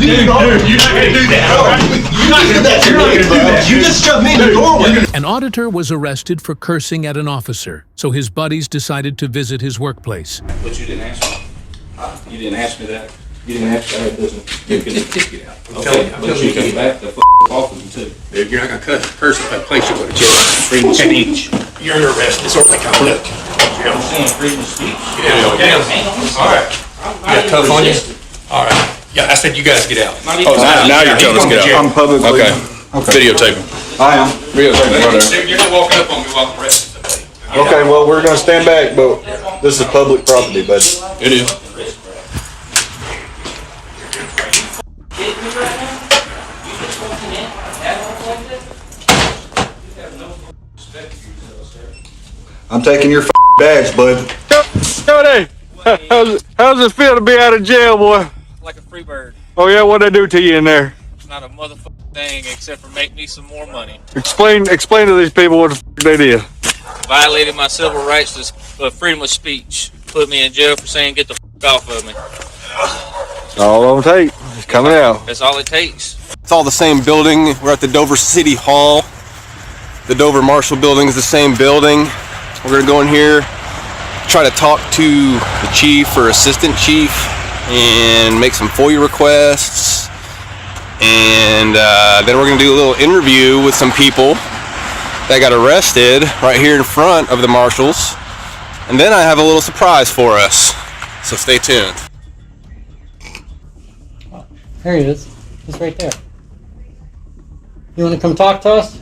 Dude, you're not gonna do that. You did that to me, bro. You just shoved me in the doorway. An auditor was arrested for cursing at an officer, so his buddies decided to visit his workplace. But you didn't ask me. You didn't ask me that. You didn't ask me that business. You can get out. Okay, but you came back to off with you too. Dude, you're not gonna curse at that place you go to jail. Freedom of speech. You're under arrest. Disorderly conduct. I'm saying freedom of speech. Yeah. All right. Yeah, tough on you. All right. Yeah, I said you guys get out. Oh, now you're telling us to get out. I'm publicly. Okay. Videotaping. I am. Videotaping right there. You're not walking up on me while I'm arrested. Okay, well, we're gonna stand back, but this is public property, bud. It is. I'm taking your bags, bud. Howdy. How's it feel to be out of jail, boy? Like a free bird. Oh yeah, what'd they do to you in there? Not a motherfucking thing except for make me some more money. Explain to these people what the f they did. Violated my civil rights to freedom of speech. Put me in jail for saying get the f off of me. That's all it'll take. It's coming out. That's all it takes. It's all the same building. We're at the Dover City Hall. The Dover Marshal Building is the same building. We're gonna go in here, try to talk to the chief or assistant chief and make some FOIA requests. And then we're gonna do a little interview with some people that got arrested right here in front of the marshals. And then I have a little surprise for us. So stay tuned. There he is. He's right there. You want to come talk to us?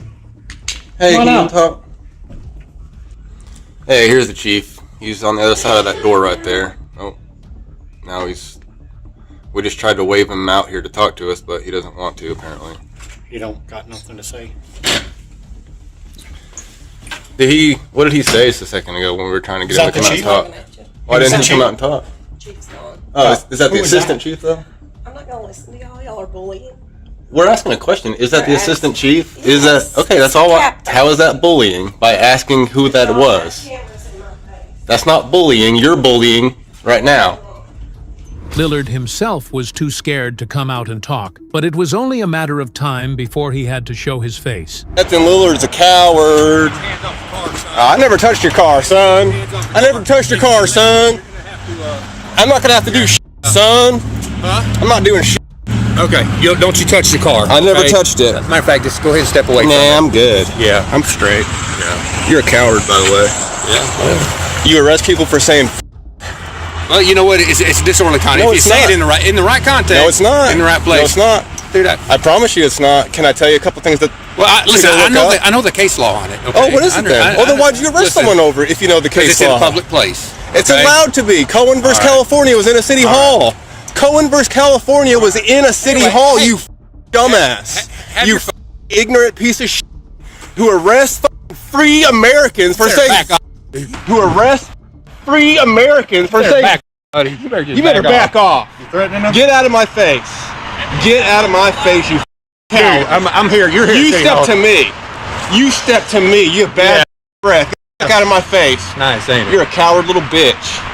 Hey, Come on can you out. talk? Hey, here's the chief. He's on the other side of that door right there. Oh, now he's... We just tried to wave him out here to talk to us, but he doesn't want to, apparently. You don't got nothing to say. What did he say just a second ago when we were trying to get him to come out and talk? Why didn't he come out and talk? Chief's gone. Oh, is that the assistant chief, though? I'm not gonna listen to y'all. Y'all are bullying. We're asking a question. Is that the assistant chief? Yes, Is that... Okay, that's all. How is that bullying? By asking who that was. Cameras in my face. That's not bullying. You're bullying right now. Lillard himself was too scared to come out and talk, but it was only a matter of time before he had to show his face. Captain Lillard's a coward. I never touched your car, son. I never touched your car, son. I'm not gonna have to do shit, son. I'm not doing shit. Okay, don't you touch the car. I never touched it. Matter of fact, just go ahead and step away from it. Nah, I'm good. Yeah, I'm straight. Yeah. You're a coward, by the way. Yeah. You arrest people for saying Well, you know what? It's disorderly conduct. No, if you it's say not. it in the right context. No, it's not. In the right place. No, it's not. Dude, I promise you it's not. Can I tell you a couple things that... Well, listen, I know the case law on it. Okay? Oh, what is it then? Well, then why'd you arrest someone over it if you know the case law? It's in a public place. It's okay? allowed to be. Cohen versus California was in a city hall. Cohen versus California was in a city hall, you dumbass. You ignorant piece of shit who arrests free Americans for saying... Who arrests free Americans for saying... Buddy, You better back off. You threatening him? Get out of my face. Get out of my face, you Dude, I'm here. You're here. You step to me. You step to me. You have bad breath. Get out of my face. Nice, ain't it? You're a coward little bitch.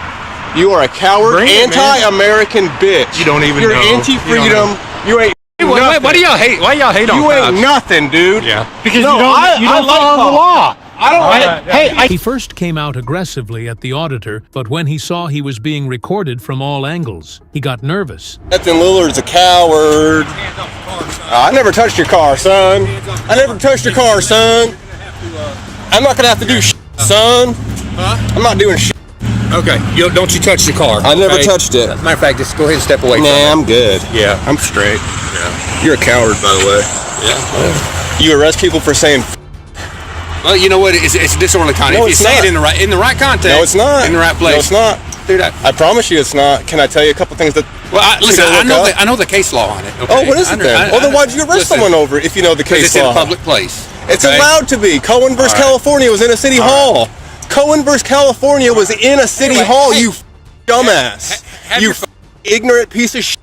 You are a coward, anti-American bitch. You don't even You're know. anti-freedom. You ain't nothing. Why do y'all hate? Why y'all hate on You ain't cops? nothing, dude. Yeah. Because you don't follow the law. He first came out aggressively at the auditor, but when he saw he was being recorded from all angles, he got nervous. Captain Lillard's a coward. I never touched your car, son. I never touched your car, son. I'm not gonna have to do shit, son. I'm not doing shit. Okay, don't you touch the car. I never okay? touched it. Matter of fact, just go ahead and step away from it. Nah, I'm good. Yeah, I'm straight. Yeah. You're a coward, by the way. Yeah. You arrest people for saying... Well, you know what? It's disorderly conduct. No, if you it's say not. it in the right context. No, it's not. In the right place. No, it's not. Dude, I promise you it's not. Can I tell you a couple things that... Well, listen, I know the case law on it. Okay? Oh, what is it then? Well, then why'd you arrest someone over it if you know the case law? It's in a public place. It's okay? allowed to be. Cohen versus California was in a city hall. Cohen versus California was in a city hall, you dumbass. You ignorant piece of shit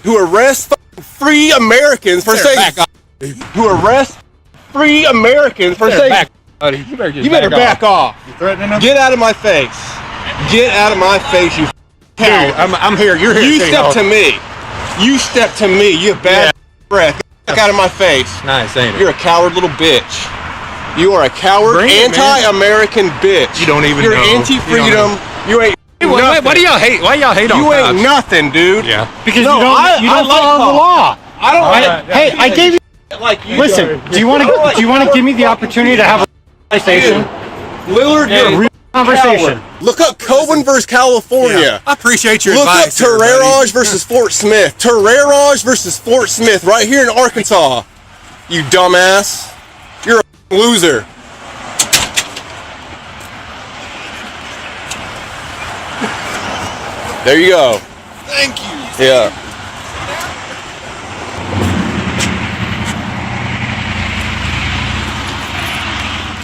who arrests free Americans for saying... Who arrests free Americans for saying... Buddy, You better back off. You threatening him? Get out of my face. Get out of my face, you Dude, I'm here. You're here. You step to me. You step to me, you bad breath. Get out of my face. Nice, ain't it? You're a coward little bitch. You are a coward, anti-American bitch. You don't even know. You're anti-freedom. You ain't Why do y'all hate? Why y'all hate on You cops? ain't nothing, dude. Yeah. Because you don't follow the law. I don't Hey, I gave you. like you. Listen, do you want to give me the opportunity to have a conversation? Lillard, you're a real Conversation. Look up Coburn versus California. Yeah. I appreciate your Look advice. up Terrerage versus Fort Smith. Terrerage versus Fort Smith right here in Arkansas. You dumbass. You're a loser. There you go. Thank you. Yeah.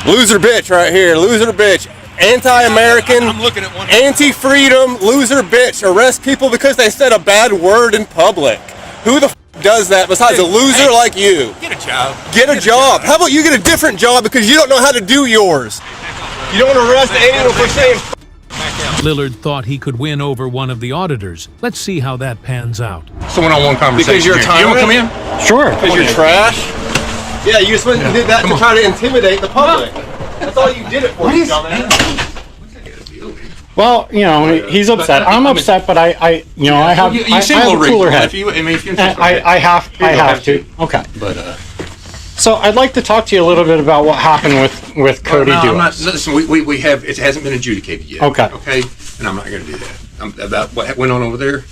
Loser bitch right here. Loser bitch. Anti-American, I'm looking at one. anti-freedom, loser bitch. Arrest people because they said a bad word in public. Who the does that besides a loser like you? Get a job. Get a job. How about you get a different job because you don't know how to do yours? You don't arrest anyone for saying Lillard thought he could win over one of the auditors. Let's see how that pans out. It's a one-on-one conversation. because you're a here. You want tyrant? to come in? Sure. Because you're trash? Yeah, you just went and did that to try to intimidate the public. That's all you did it for, you dumbass. Well, you know, he's upset. I'm upset, but I have You I seem have a a little cooler reasonable. head. If you insist, And I have to. Okay. But So I'd like to talk to you a little bit about what happened with Cody no, I'm not, Duos. listen, we have, it hasn't been adjudicated yet. Okay. Okay, and I'm not gonna do that. About what went on over there,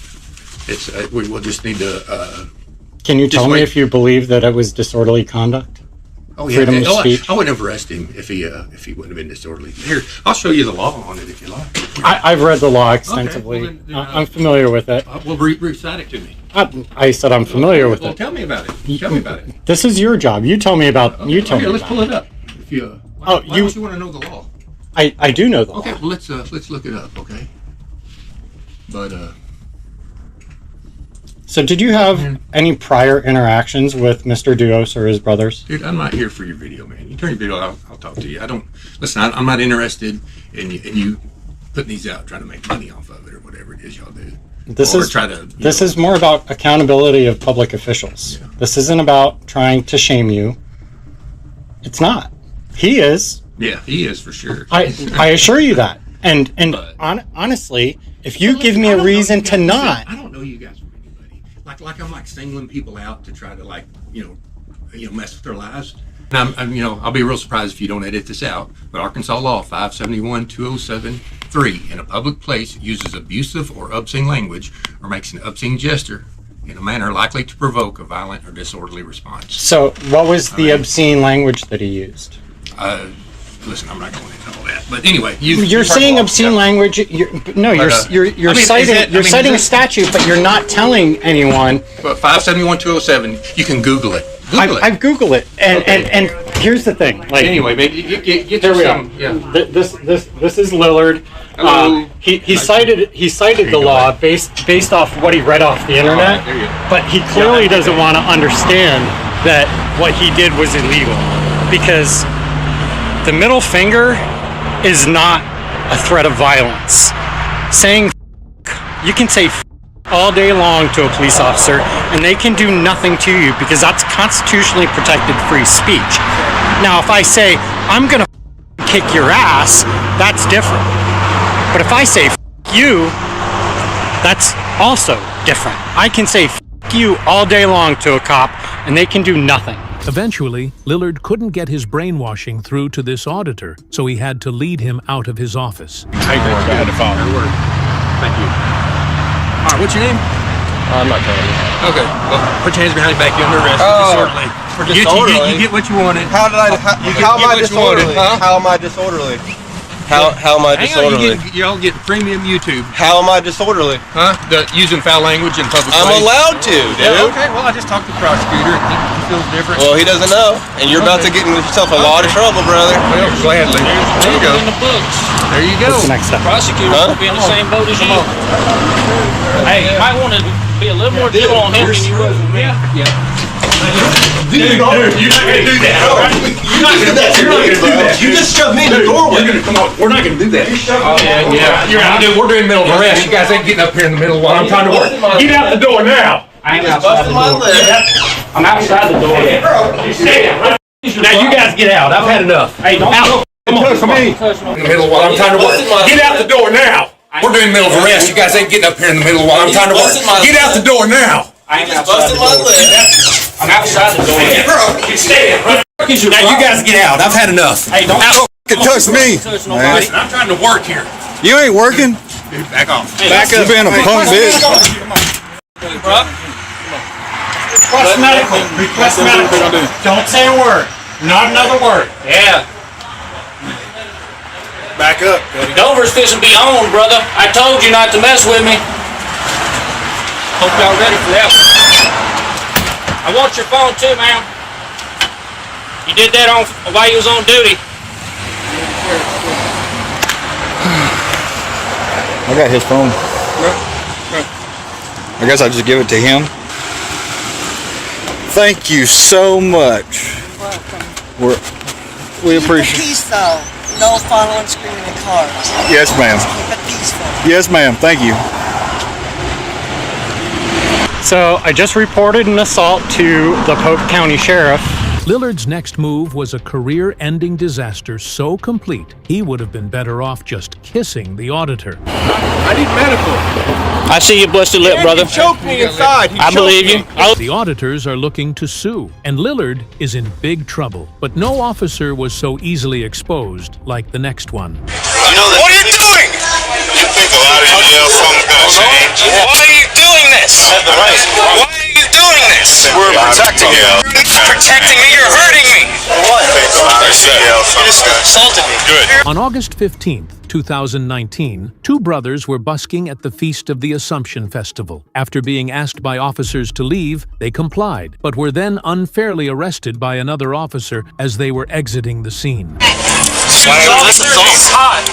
it's, we will just need to, Can you tell just me wait. if you believe that it was disorderly conduct? oh yeah, Freedom of speech? I wouldn't have arrested him if he wouldn't have been disorderly. Here, I'll show you the law on it if you like. I've read the law extensively. well then, I'm familiar with it. Well, recite it to me. I said I'm familiar with Well, it. tell me about it. Tell me about it. This is your job. You tell me about. You tell Here, me. let's about pull it up. If you, Oh, why don't you want to know the law? I do know the law. Okay, well let's look it up. Okay. But So did you have any prior interactions with Mr. Duos or his brothers? dude, I'm not here for your video, man. You turn your video, I'll talk to you. I don't listen. I'm not interested in you putting these out, trying to make money off of it or whatever it is y'all do. This Or is try to, this is more about accountability of public officials. Yeah. This isn't about trying to shame you. It's not. He is. Yeah, he is for sure. I assure you that. And But- honestly, if you give me a reason to not, I don't know you guys from anybody. Like I'm like singling people out to try to mess with their lives. And I'll be real surprised if you don't edit this out. But Arkansas law 571-2073 in a public place uses abusive or obscene language or makes an obscene gesture in a manner likely to provoke a violent or disorderly response. so what was the obscene language that he used? Listen, I'm not going into all that. But anyway, You're saying obscene language. You're citing a statute, but you're not telling anyone. But 571-207, you can Google it. I've Googled it, and here's the thing. Like Anyway, baby, get there we are. some. Yeah. This is Lillard. Hello. He cited the law based off what he read off the internet, All right, there you go. but he clearly doesn't want to understand that what he did was illegal, because the middle finger is not a threat of violence. Saying you can say all day long to a police officer and they can do nothing to you because that's constitutionally protected free speech. Now, if I say I'm gonna kick your ass, that's different. But if I say you, that's also different. I can say you all day long to a cop and they can do nothing. Eventually, Lillard couldn't get his brainwashing through to this auditor, so he had to lead him out of his office. Thank you. Thank you. All right, what's your name? I'm not telling you. Okay. Well, put your hands behind your back. You're under arrest. Disorderly. For disorderly? You get what you wanted. How am I disorderly? How am I disorderly? How am I Hang on, disorderly? y'all get premium YouTube. How am I disorderly? Huh? Using foul language in public I'm place. allowed to, dude. Yeah, okay, well, I just talked to the prosecutor. He feels different. Well, he doesn't know, and you're about to get yourself a lot of trouble, brother. Well, gladly. There you go. In the books. There you go. What's the next step? Prosecutor Huh? will be in the same boat as you. Hey, you might want to be a little more gentle on him than you was with me. Yeah. Dude, you're not gonna do that. You're not gonna do that. You just shoved me in the doorway. Come on, we're not gonna do that. Yeah. We're doing middle of arrest. You guys ain't getting up here in the middle while I'm trying to work. Get out the door now. I am Just outside the busted my door. lip. I'm outside the door. Now you guys get out. I've had enough. Hey, don't Out. Come on, come on. In the middle while I'm trying to work. Get out the door now. We're doing middle of arrest. You guys ain't getting up here in the middle while I'm trying to work. Get out the door now. I am Just outside busted the my door. lip. I'm outside the door. Now you guys get out. I've had enough. Hey, don't Touch me. touch nobody. I'm trying to work here. You ain't working. Dude, back off. Back up. You being a punk bitch. Request medical. Request medical. Don't say a word. Not another word. Yeah. Back up. Dover's fixing to be on, brother. I told you not to mess with me. Hope y'all ready for that one. I want your phone too, ma'am. You did that on while you was on duty. I got his phone. I guess I'll just give it to him. Thank you so much. We appreciate it. Peace though. No following, screaming in cars. Yes, ma'am. Keep it peaceful. Yes, ma'am. Thank you. So I just reported an assault to the Polk County Sheriff. Lillard's next move was a career-ending disaster so complete, he would have been better off just kissing the auditor. I need medical. I see your busted lip, brother. He choked me inside. I believe you. The auditors are looking to sue, and Lillard is in big trouble. But no officer was so easily exposed like the next one. You know that. What are you doing? You think a lot of you yell something's gonna change? Why are you doing this? Why are you doing this? We're protecting you. Protecting me, you're hurting me. What? Think a lot of you yell You just something's insulted me. good. On August 15th, 2019, two brothers were busking at the Feast of the Assumption Festival. After being asked by officers to leave, they complied, but were then unfairly arrested by another officer as they were exiting the scene. It's hot.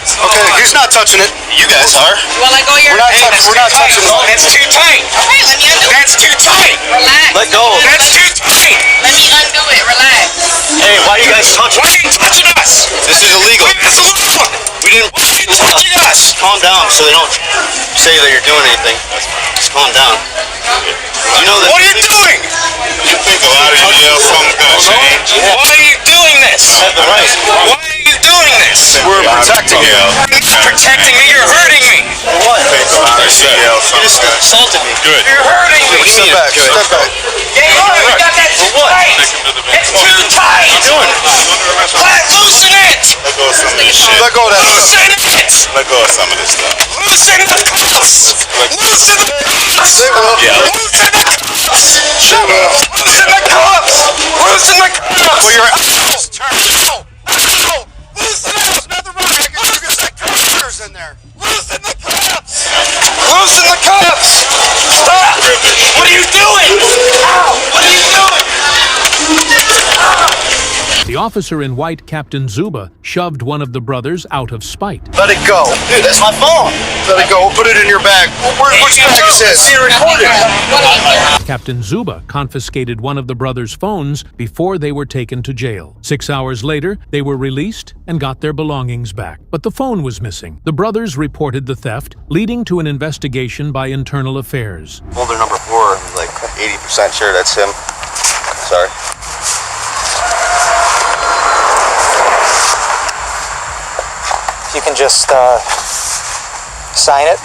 Okay, he's not touching it. You guys are. Well, I go here. We're not touching it. That's too tight. Okay, let me undo it. That's too tight. Relax. Let go. That's too tight. Let me undo it. Relax. Hey, why are you guys touching? Why are you touching us? This is illegal. It's illegal. We didn't. Why are you touching us? Calm down so they don't say that you're doing anything. Just calm down. You know that. What are you doing? You think a lot of you yell something's gonna change? Why are you doing this? Right. Why are you doing this? We're protecting you. Protecting me, you're hurting me. What? Think a lot of you yell You just something's insulted me. good. You're hurting me. Step back. Step back. Yeah, you got that too tight. It's too tight. Loosen it. Let go of some of this shit. Let go of that. Loosen it. Let go of some of this stuff. Loosen the cuffs. Loosen the cuffs. Yeah. Loosen the cuffs. Shut up. Loosen the cuffs. Loosen the cuffs. Well, you're. Loosen it. There's nothing wrong. You can stick computers in there. Loosen the cuffs. Loosen the cuffs. Stop. What are you doing? Ow. What are you doing? The officer in white, Captain Zuba, shoved one of the brothers out of spite. Let it go. Dude, that's my phone. Let it go. Put it in your bag. Which bag is this? Being recorded. Captain Zuba confiscated one of the brothers' phones before they were taken to jail. 6 hours later, they were released and got their belongings back. But the phone was missing. The brothers reported the theft, leading to an investigation by Internal Affairs. Folder number 4, I'm like 80% sure that's him. Sorry. You can just sign it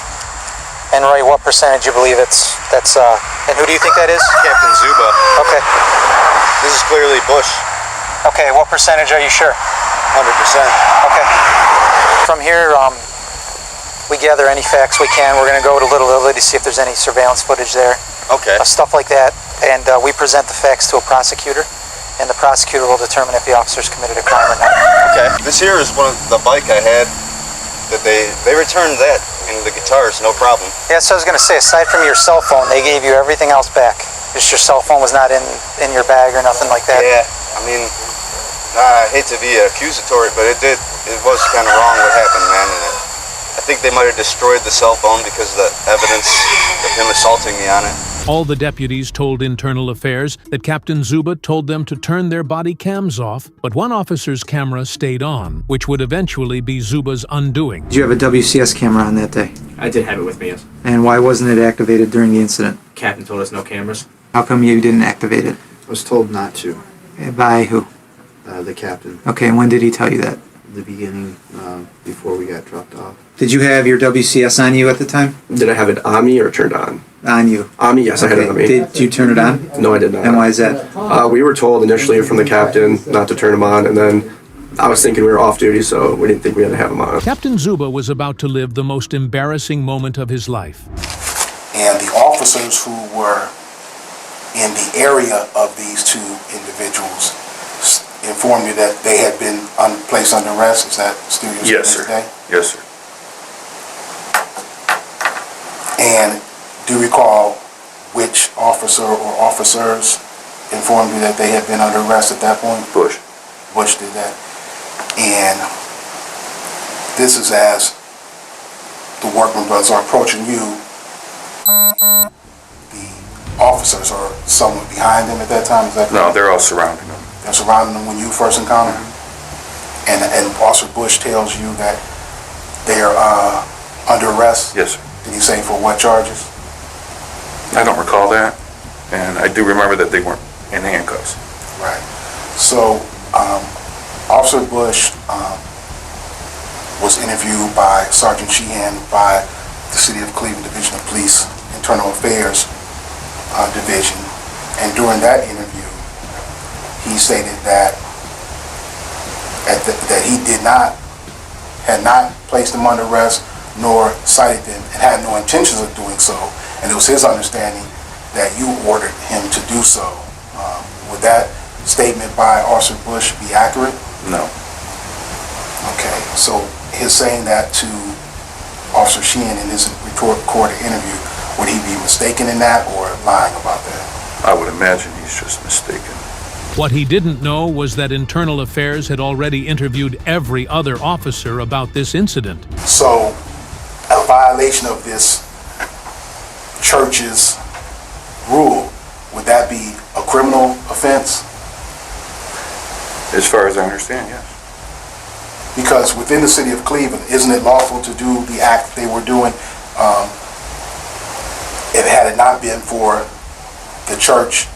and write what percentage you believe that's and who do you think that is? Captain Zuba. Okay. This is clearly Bush. Okay, what percentage are you sure? 100%. Okay. From here, we gather any facts we can. We're gonna go to Little Italy to see if there's any surveillance footage there. Okay. Stuff like that. And we present the facts to a prosecutor, and the prosecutor will determine if the officers committed a crime or not. Okay. This here is one of the bike I had that they returned that and the guitars, no problem. Yeah, so I was gonna say, aside from your cell phone, they gave you everything else back. Just your cell phone was not in your bag or nothing like that. Yeah. I mean, I hate to be accusatory, but it was kind of wrong what happened, man. And I think they might have destroyed the cell phone because of the evidence of him assaulting me on it. All the deputies told Internal Affairs that Captain Zuba told them to turn their body cams off, but one officer's camera stayed on, which would eventually be Zuba's undoing. Did you have a WCS camera on that day? I did have it with me, yes. And why wasn't it activated during the incident? Captain told us no cameras. How come you didn't activate it? I was told not to. By who? The captain. Okay, and when did he tell you that? The beginning, before we got dropped off. Did you have your WCS on you at the time? Did I have it on me or turned on? On you. On me, yes, I had it on me. Did you turn it on? No, I did not. And why is that? We were told initially from the captain not to turn them on, and then I was thinking we were off duty, so we didn't think we had to have them on. Captain Zuba was about to live the most embarrassing moment of his life. And the officers who were in the area of these two individuals informed you that they had been placed under arrest. Is that still your statement today? Yes, sir. And do you recall which officer or officers informed you that they had been under arrest at that point? Bush. Bush did that. And this is as the workman brothers are approaching you. The officers are somewhat behind them at that time, is that correct? No, they're all surrounding them. They're surrounding them when you first encounter them? And Officer Bush tells you that they're under arrest? Yes, sir. Did he say for what charges? I don't recall that, and I do remember that they weren't in handcuffs. Right. So, Officer Bush was interviewed by Sergeant Sheehan by the City of Cleveland Division of Police Internal Affairs Division, and during that interview, he stated that that he had not placed them under arrest, nor cited them, and had no intentions of doing so. And it was his understanding that you ordered him to do so. Would that statement by Officer Bush be accurate? No. Okay, so his saying that to Officer Sheehan in his recorded interview, would he be mistaken in that or lying about that? I would imagine he's just mistaken. What he didn't know was that Internal Affairs had already interviewed every other officer about this incident. So, a violation of this church's rule, would that be a criminal offense? As far as I understand, yes. Because within the city of Cleveland, isn't it lawful to do the act they were doing? If had it not been for the church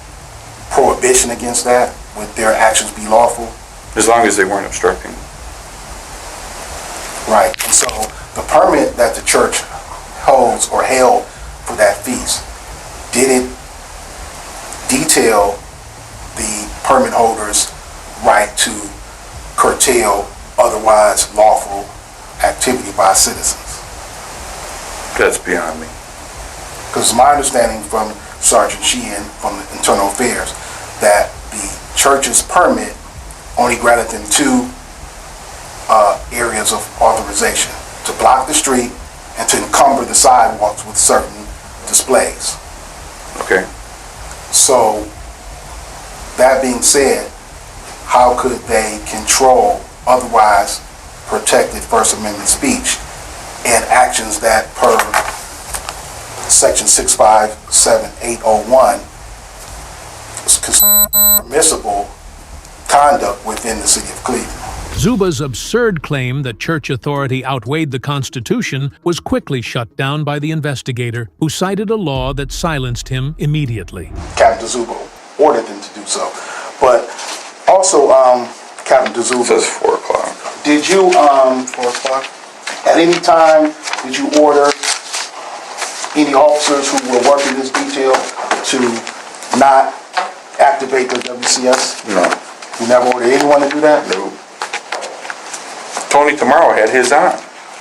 prohibition against that, would their actions be lawful? As long as they weren't obstructing. Right, and so the permit that the church holds or held for that feast, did it detail the permit holder's right to curtail otherwise lawful activity by citizens? That's beyond me. Because my understanding from Sergeant Sheehan from the Internal Affairs that the church's permit only granted them two areas of authorization: to block the street and to encumber the sidewalks with certain displays. Okay. So, that being said, how could they control otherwise protected First Amendment speech and actions that per Section 657-801 is considered permissible conduct within the city of Cleveland? Zuba's absurd claim that church authority outweighed the Constitution was quickly shut down by the investigator, who cited a law that silenced him immediately. Captain Zuba ordered them to do so. But also, Captain Zuba... It says 4 o'clock. Did you, 4 o'clock? At any time, did you order any officers who were working this detail to not activate the WCS? No. You never ordered anyone to do that? No. Tony tomorrow had his on.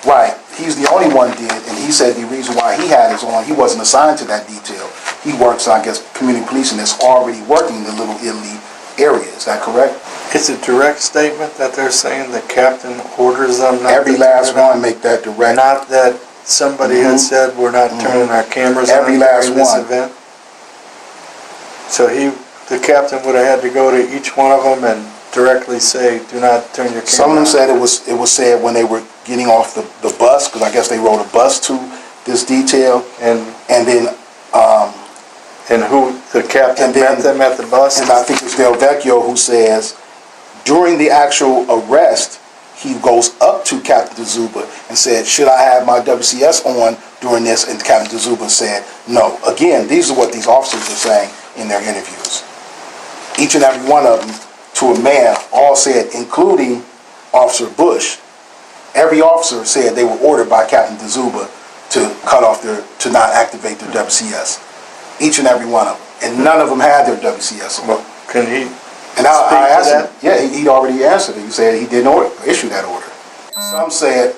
Right. He's the only one did, and he said the reason why he had his on, he wasn't assigned to that detail. He works, I guess, community policing that's already working in the Little Italy area. Is that correct? It's a direct statement that they're saying the captain orders them not Every to last turn it on? one make that direct. Not that somebody had said we're not turning our cameras on Every last during this one. event. So the captain would have had to go to each one of them and directly say, do not turn your camera on. Some of them said it was said when they were getting off the bus, because I guess they rode a bus to this detail, and then And who, the captain met them at the bus? And I think it's Del Vecchio who says, during the actual arrest, he goes up to Captain DeZuba and said, should I have my WCS on during this? And Captain DeZuba said, no. Again, these are what these officers are saying in their interviews. Each and every one of them, to a man, all said, including Officer Bush, every officer said they were ordered by Captain DeZuba to cut off to not activate their WCS. Each and every one of them. And none of them had their WCS on. Well, can he And I asked him, yeah, he already answered it. He said he didn't issue that order. Some said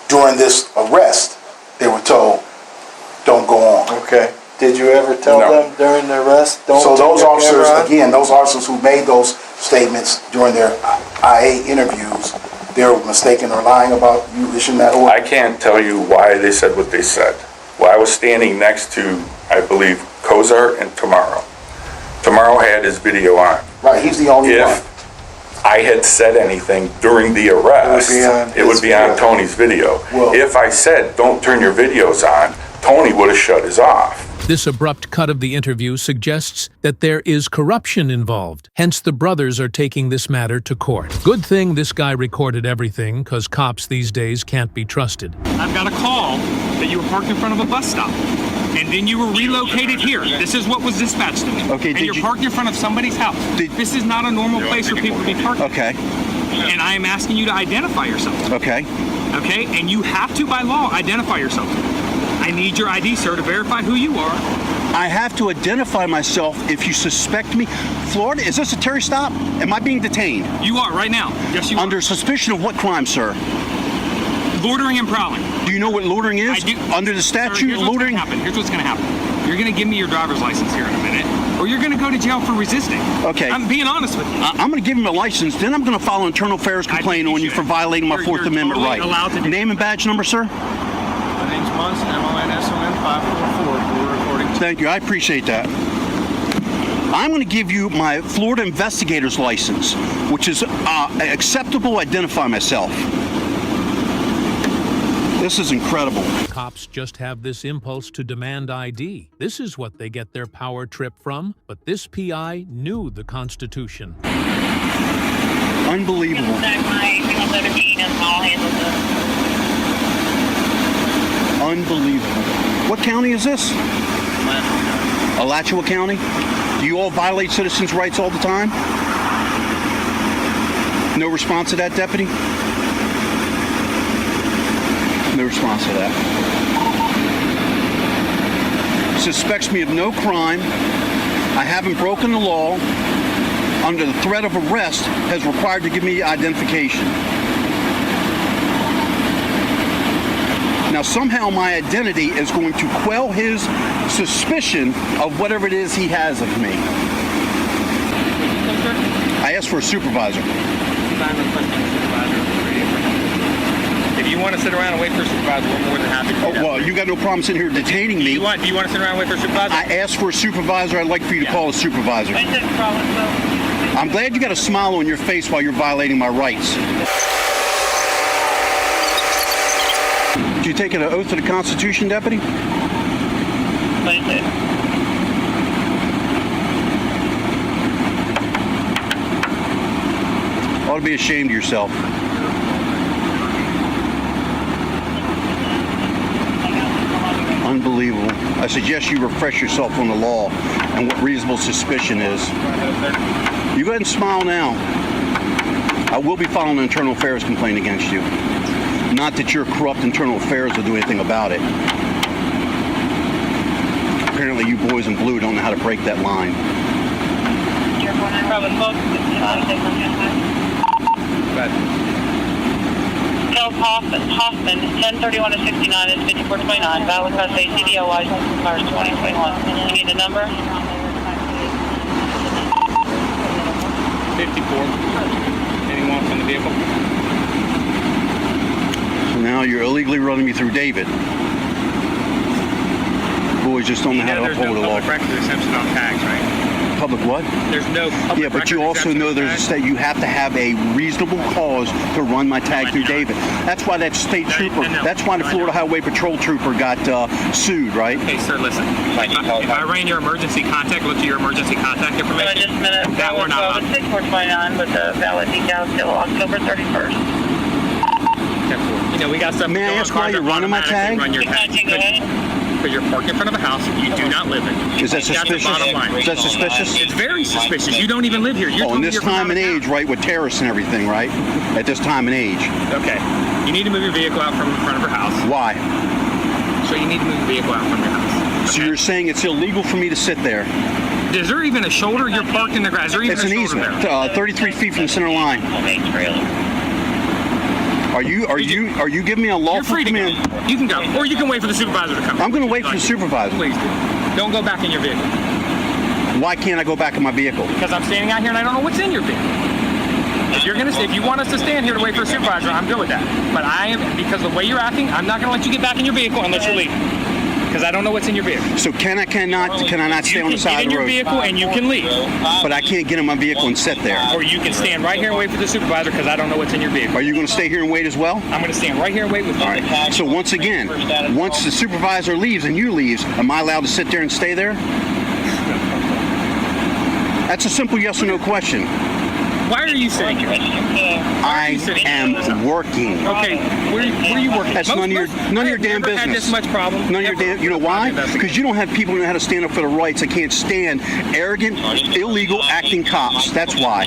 during this arrest, they were told, don't go on. Okay. Did you ever tell them during the arrest, don't So turn those your officers, camera on? again, those officers who made those statements during their IA interviews, they're mistaken or lying about you issuing that order? I can't tell you why they said what they said. Well, I was standing next to, I believe, Kozar and Tomorrow. Tomorrow had his video on. Right, he's the only one. If I had said anything during the arrest, it would be on Tony's video. If I said, don't turn your videos on, Tony would have shut his off. This abrupt cut of the interview suggests that there is corruption involved. Hence, the brothers are taking this matter to court. Good thing this guy recorded everything, because cops these days can't be trusted. I've got a call that you were parked in front of a bus stop. And then you were relocated here. This is what was dispatched to me. Okay, and you're parked in front of somebody's house. This is not a normal place for people to be parked. Okay. And I am asking you to identify yourself. Okay. Okay? And you have to, by law, identify yourself. I need your ID, sir, to verify who you are. I have to identify myself if you suspect me. Florida, is this a Terry stop? Am I being detained? You are, right now. Yes, you are. Under suspicion of what crime, sir? Loitering and prowling. Do you know what loitering is? I do. Under the statute, Here's loitering? Here's what's going to happen. You're going to give me your driver's license here in a minute, or you're going to go to jail for resisting. Okay. I'm being honest with you. I'm going to give him a license, then I'm going to file an internal affairs complaint on you for violating my Fourth Amendment totally right. allowed to do. Name and badge number, sir? My name's Munson, MONSON 544. We're recording. Thank you. I appreciate that. I'm going to give you my Florida investigator's license, which is acceptable to identify myself. This is incredible. Cops just have this impulse to demand ID. This is what they get their power trip from. But this PI knew the Constitution. Unbelievable. Unbelievable. What county is this? Alachua County? Do you all violate citizens' rights all the time? No response to that, deputy? No response to that. Suspects me of no crime. I haven't broken the law. Under the threat of arrest, has required to give me identification. Now somehow my identity is going to quell his suspicion of whatever it is he has of me. I asked for a supervisor. If you want to sit around and wait for a supervisor, we're more than happy to do that. Well, you got no problem sitting here detaining me. Do you want to sit around and wait for a supervisor? I asked for a supervisor. I'd like for you to call a supervisor. I'm glad you got a smile on your face while you're violating my rights. Did you take an oath to the Constitution, Deputy? Ought to be ashamed of yourself. Unbelievable. I suggest you refresh yourself on the law and what reasonable suspicion is. You go ahead and smile now. I will be filing an internal affairs complaint against you. Not that your corrupt internal affairs will do anything about it. Apparently you boys in blue don't know how to break that line. Hoffman, 1031 to 69 is 5429. Valid Class A CDL license expires 2021. You need the number? 54. Anyone from the vehicle? So now you're illegally running me through David. Boys just don't know how to uphold the law. Record exemption on tags, right? Public what? There's no public Yeah, but you record also exemption know of there's a that. state, you have to have a reasonable cause to run my tag through David. That's why that state trooper, that's why the Florida Highway Patrol trooper got sued, right? Okay, sir, listen. If I ran your emergency contact, looked at your emergency contact information, Just a minute. that we're not on. 6429 with the valid details till October 31st. You know, we got stuff. May I ask why you're running my tag? Run your tag. Because you're parked in front of a house you do not live in. Is that That's the suspicious? bottom line. Is that suspicious? It's very suspicious. You don't even live here. You're Oh, in telling me this you're from time out and of town. age, right, with terrorists and everything, right? At this time and age. Okay. You need to move your vehicle out from in front of her house. Why? So you need to move your vehicle out from your house. So you're saying it's illegal for me to sit there? Is there even a shoulder? You're parked in the grass. Is there even It's a an shoulder easement, there? 33 feet from the center line. Are you giving me a lawful You're free to command? go. You can go, or you can wait for the supervisor to come. I'm going to wait for the supervisor. Please do. Don't go back in your vehicle. Why can't I go back in my vehicle? Because I'm standing out here and I don't know what's in your vehicle. If you want us to stand here to wait for a supervisor, I'm good with that. But because of the way you're acting, I'm not going to let you get back in your vehicle unless you leave. Because I don't know what's in your vehicle. So can I not stay on the side of the road? You can get in your vehicle and you can leave. But I can't get in my vehicle and sit there. Or you can stand right here and wait for the supervisor because I don't know what's in your vehicle. Are you going to stay here and wait as well? I'm going to stand right here and wait with you. All right. So once again, once the supervisor leaves and you leaves, am I allowed to sit there and stay there? That's a simple yes or no question. Why are you sitting here? I am working. Okay, where are you working? That's none of your damn business. Had this much problem. None of your damn. You know why? Because you don't have people who know how to stand up for their rights. They can't stand arrogant, illegal acting cops. That's why.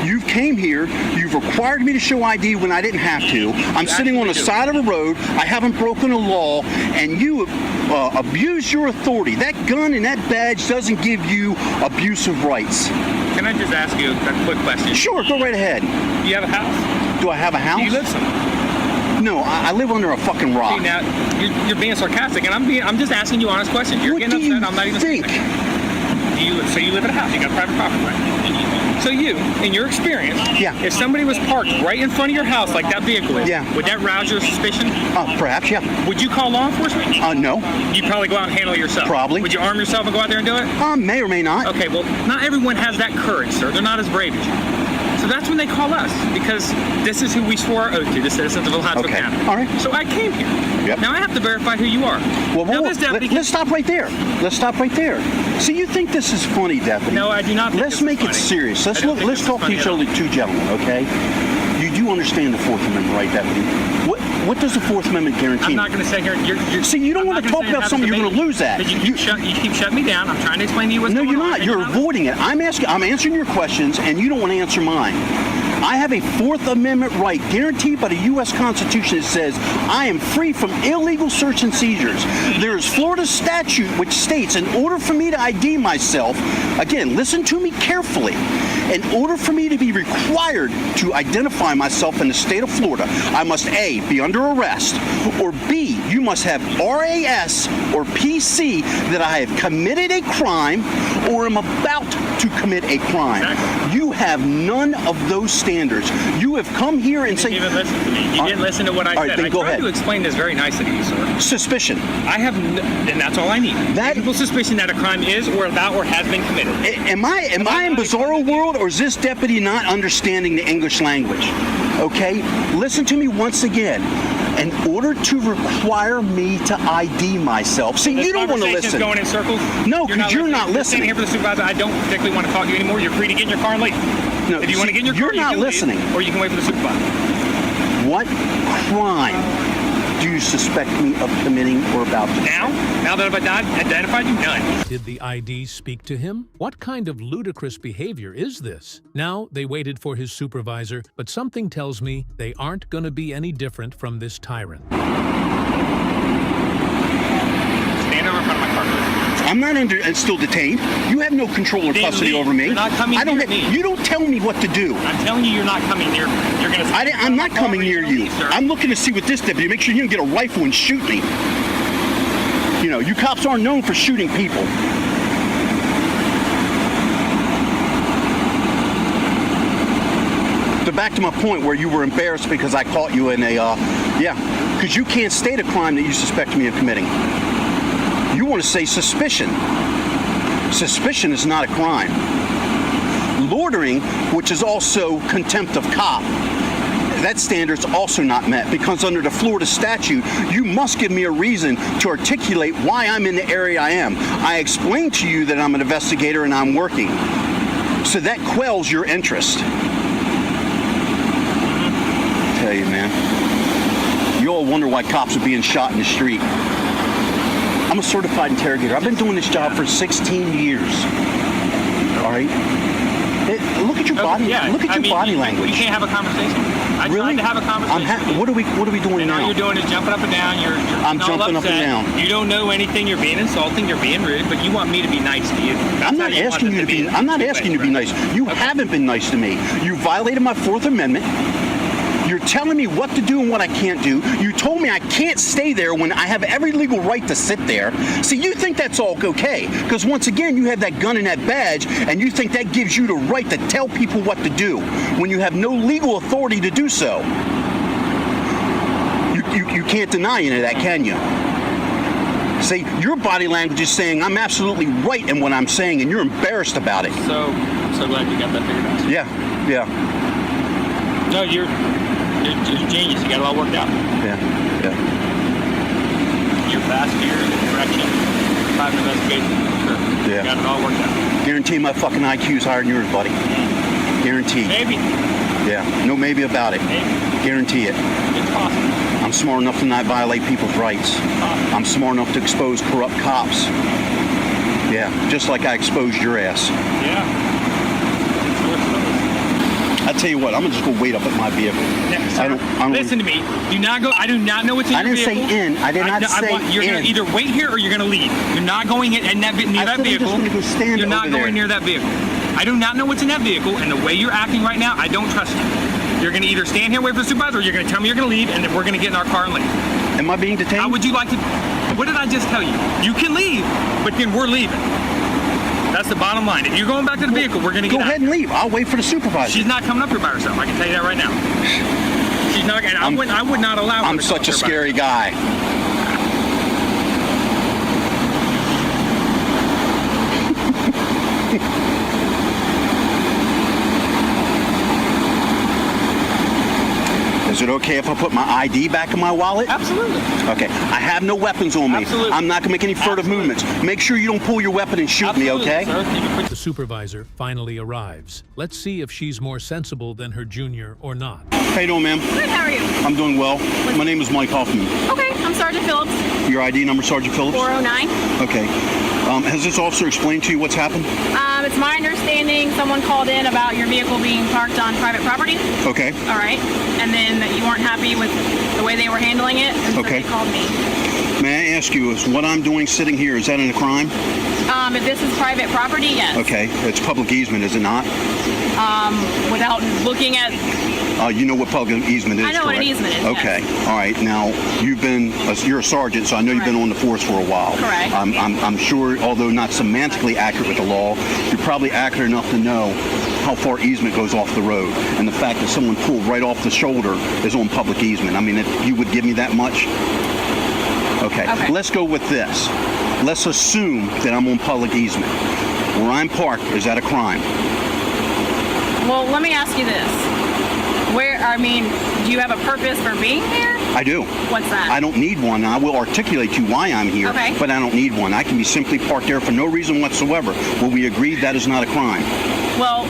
You came here. You've required me to show ID when I didn't have to. I'm sitting on the side of a road. I haven't broken a law, and you abuse your authority. That gun and that badge doesn't give you abusive rights. Can I just ask you a quick question? Sure, go right ahead. Do you have a house? Do I have a house? Do you live somewhere? No, I live under a fucking rock. See, now you're being sarcastic, and I'm just asking you honest questions. You're getting upset. I'm not even think. So you live in a house. You got private property, right? So you, in your experience, if somebody was parked right in front of your house like that vehicle is, would that rouse your suspicion? Perhaps, yeah. Would you call law enforcement? No. You'd probably go out and handle it yourself. Probably. Would you arm yourself and go out there and do it? May or may not. Okay, well, not everyone has that courage, sir. They're not as brave as you. So that's when they call us, because this is who we swore our oath to, the citizens of Ohio County. All right. So I came here. Yep. Now I have to verify who you are. Well, let's stop right there. Let's stop right there. See, you think this is funny, Deputy? No, I do not think Let's make it serious. Let's talk to each other, two gentlemen, okay? You do understand the Fourth Amendment, right, Deputy? What does the Fourth Amendment guarantee? I'm not going to sit here. See, you don't want to talk about something you're going to lose at. You keep shutting me down. I'm trying to explain to you what's going on. No, you're not. You're avoiding it. I'm answering your questions, and you don't want to answer mine. I have a Fourth Amendment right guaranteed by the U.S. Constitution that says I am free from illegal search and seizures. There is Florida statute which states in order for me to ID myself, again, listen to me carefully, in order for me to be required to identify myself in the state of Florida, I must A, be under arrest, or B, you must have RAS or PC that I have committed a crime or am about to commit a crime. Exactly. You have none of those standards. You have come here and say... You didn't even listen to me. You didn't listen to what I said. Right, then go ahead. I tried to explain this very nicely to you, sir. Suspicion. I have... and that's all I need. Reasonable suspicion that a crime is or about or has been committed. Am I in bizarro world, or is this deputy not understanding the English language? Okay? Listen to me once again. In order to require me to ID myself. See, you don't want to listen. Going in circles? No, because you're not listening. Standing here for the supervisor, I don't particularly want to talk to you anymore. You're free to get in your car and leave. No, if you want to get in your car, you're not listening. Leave, or you can wait for the supervisor. What crime do you suspect me of committing or about to? Now that I've identified you, none. Did the ID speak to him? What kind of ludicrous behavior is this? Now they waited for his supervisor, but something tells me they aren't going to be any different from this tyrant. Stand over in front of my car. I'm not still detained. You have no control or custody over me. You're not coming near me. You don't tell me what to do. I'm telling you, you're not coming near me. You're going to. I'm not coming near you. I'm looking to see with this deputy. Make sure you don't get a rifle and shoot me. You know, you cops aren't known for shooting people. So back to my point where you were embarrassed because I caught you in a, because you can't state a crime that you suspect me of committing. You want to say suspicion. Suspicion is not a crime. Loitering, which is also contempt of cop, that standard's also not met, because under the Florida statute, you must give me a reason to articulate why I'm in the area I am. I explained to you that I'm an investigator and I'm working. So that quells your interest. I tell you, man. You all wonder why cops are being shot in the street. I'm a certified interrogator. I've been doing this job for 16 years. All right? Look at your body. Look at your body language. We can't have a conversation. I tried to have a conversation. What are we doing now? All you're doing is jumping up and down. I'm jumping up and down. You don't know anything. You're being insulting. You're being rude. But you want me to be nice to you. I'm not asking you to be. I'm not asking you to be nice. You haven't been nice to me. You violated my Fourth Amendment. You're telling me what to do and what I can't do. You told me I can't stay there when I have every legal right to sit there. See, you think that's all okay. Because once again, you have that gun and that badge, and you think that gives you the right to tell people what to do when you have no legal authority to do so. You can't deny any of that, can you? See, your body language is saying I'm absolutely right in what I'm saying, and you're embarrassed about it. So glad you got that figured out. Yeah. No, you're genius. You got it all worked out. Yeah. You're fast here in the direction. Private investigation. Sure. Yeah. You got it all worked out. Guarantee my fucking IQ's higher than yours, buddy. Guarantee. Maybe. Yeah. No maybe about it. Maybe. Guarantee it. It's possible. I'm smart enough to not violate people's rights. I'm smart enough to expose corrupt cops. Yeah. Just like I exposed your ass. Yeah. I tell you what, I'm gonna just go wait up at my vehicle. I don't listen to me. Do not go. I do not know what's in your vehicle. I didn't say in. I did not say you're in. Gonna either wait here or you're gonna leave. You're not going in near that vehicle. I'm just gonna go stand You're not over going there. near that vehicle. I do not know what's in that vehicle, and the way you're acting right now, I don't trust you. You're gonna either stand here and wait for the supervisor, or you're gonna tell me you're gonna leave, and then we're gonna get in our car and leave. Am I being detained? How would you like to? What did I just tell you? You can leave, but then we're leaving. That's the bottom line. If you're going back to the vehicle, we're going to get out. Go ahead and leave. I'll wait for the supervisor. She's not coming up here by herself. I can tell you that right now. She's not. And I would not allow her. I'm such a scary guy. Is it okay if I put my ID back in my wallet? Absolutely. Okay. I have no weapons on me. Absolutely. I'm not going to make any furtive movements. Make sure you don't pull your weapon and shoot me, okay? Sir. The supervisor finally arrives. Let's see if she's more sensible than her junior or not. How you doing, ma'am? Good, how are you? I'm doing well. My name is Mike Hoffman. Okay, I'm Sergeant Phillips. Your ID number, Sergeant Phillips? 409. Okay. Has this officer explained to you what's happened? It's my understanding someone called in about your vehicle being parked on private property. Okay. All right. And then that you weren't happy with the way they were handling it, and so they called me. May I ask you, is what I'm doing sitting here, is that a crime? If this is private property, yes. Okay. It's public easement, is it not? Without looking at... You know what public easement is, I know correct? what an easement is, Okay. yes. All right. Now, you're a sergeant, so I know you've been on the force for a while. Correct. I'm sure, although not semantically accurate with the law, you're probably accurate enough to know how far easement goes off the road. And the fact that someone pulled right off the shoulder is on public easement. I mean, if you would give me that much? Okay. Let's go with this. Let's assume that I'm on public easement. Where I'm parked, is that a crime? Well, let me ask you this. Do you have a purpose for being here? I do. What's that? I don't need one. I will articulate to you why I'm here, but I don't need one. I can be simply parked there for no reason whatsoever. Will we agree that is not a crime? Well,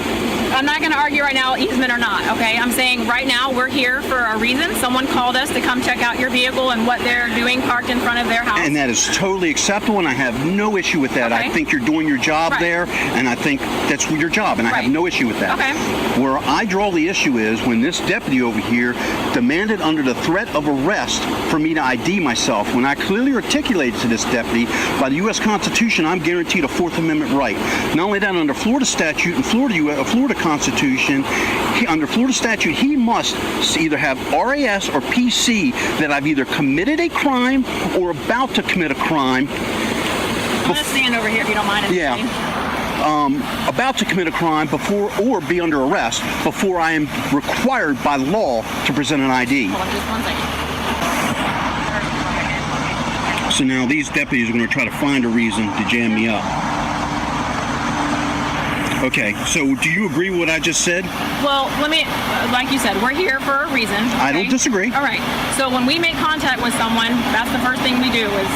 I'm not going to argue right now, easement or not, okay? I'm saying right now we're here for a reason. Someone called us to come check out your vehicle and what they're doing parked in front of their house. And that is totally acceptable, and I have no issue with that. I think you're doing your job there, and I think that's your job, and I have no issue with that. Okay. Where I draw the issue is when this deputy over here demanded under the threat of arrest for me to ID myself, when I clearly articulated to this deputy, by the U.S. Constitution, I'm guaranteed a Fourth Amendment right. Not only that, under Florida statute and Florida Constitution, under Florida statute, he must either have RAS or PC that I've either committed a crime or about to commit a crime. I'm going to stand over here if you don't mind. About to commit a crime before or be under arrest before I am required by law to present an ID. Hold on just 1 second. So now these deputies are going to try to find a reason to jam me up. Okay, so do you agree with what I just said? Well, let me, like you said, we're here for a reason. Okay? I don't disagree. All right. So when we make contact with someone, that's the first thing we do is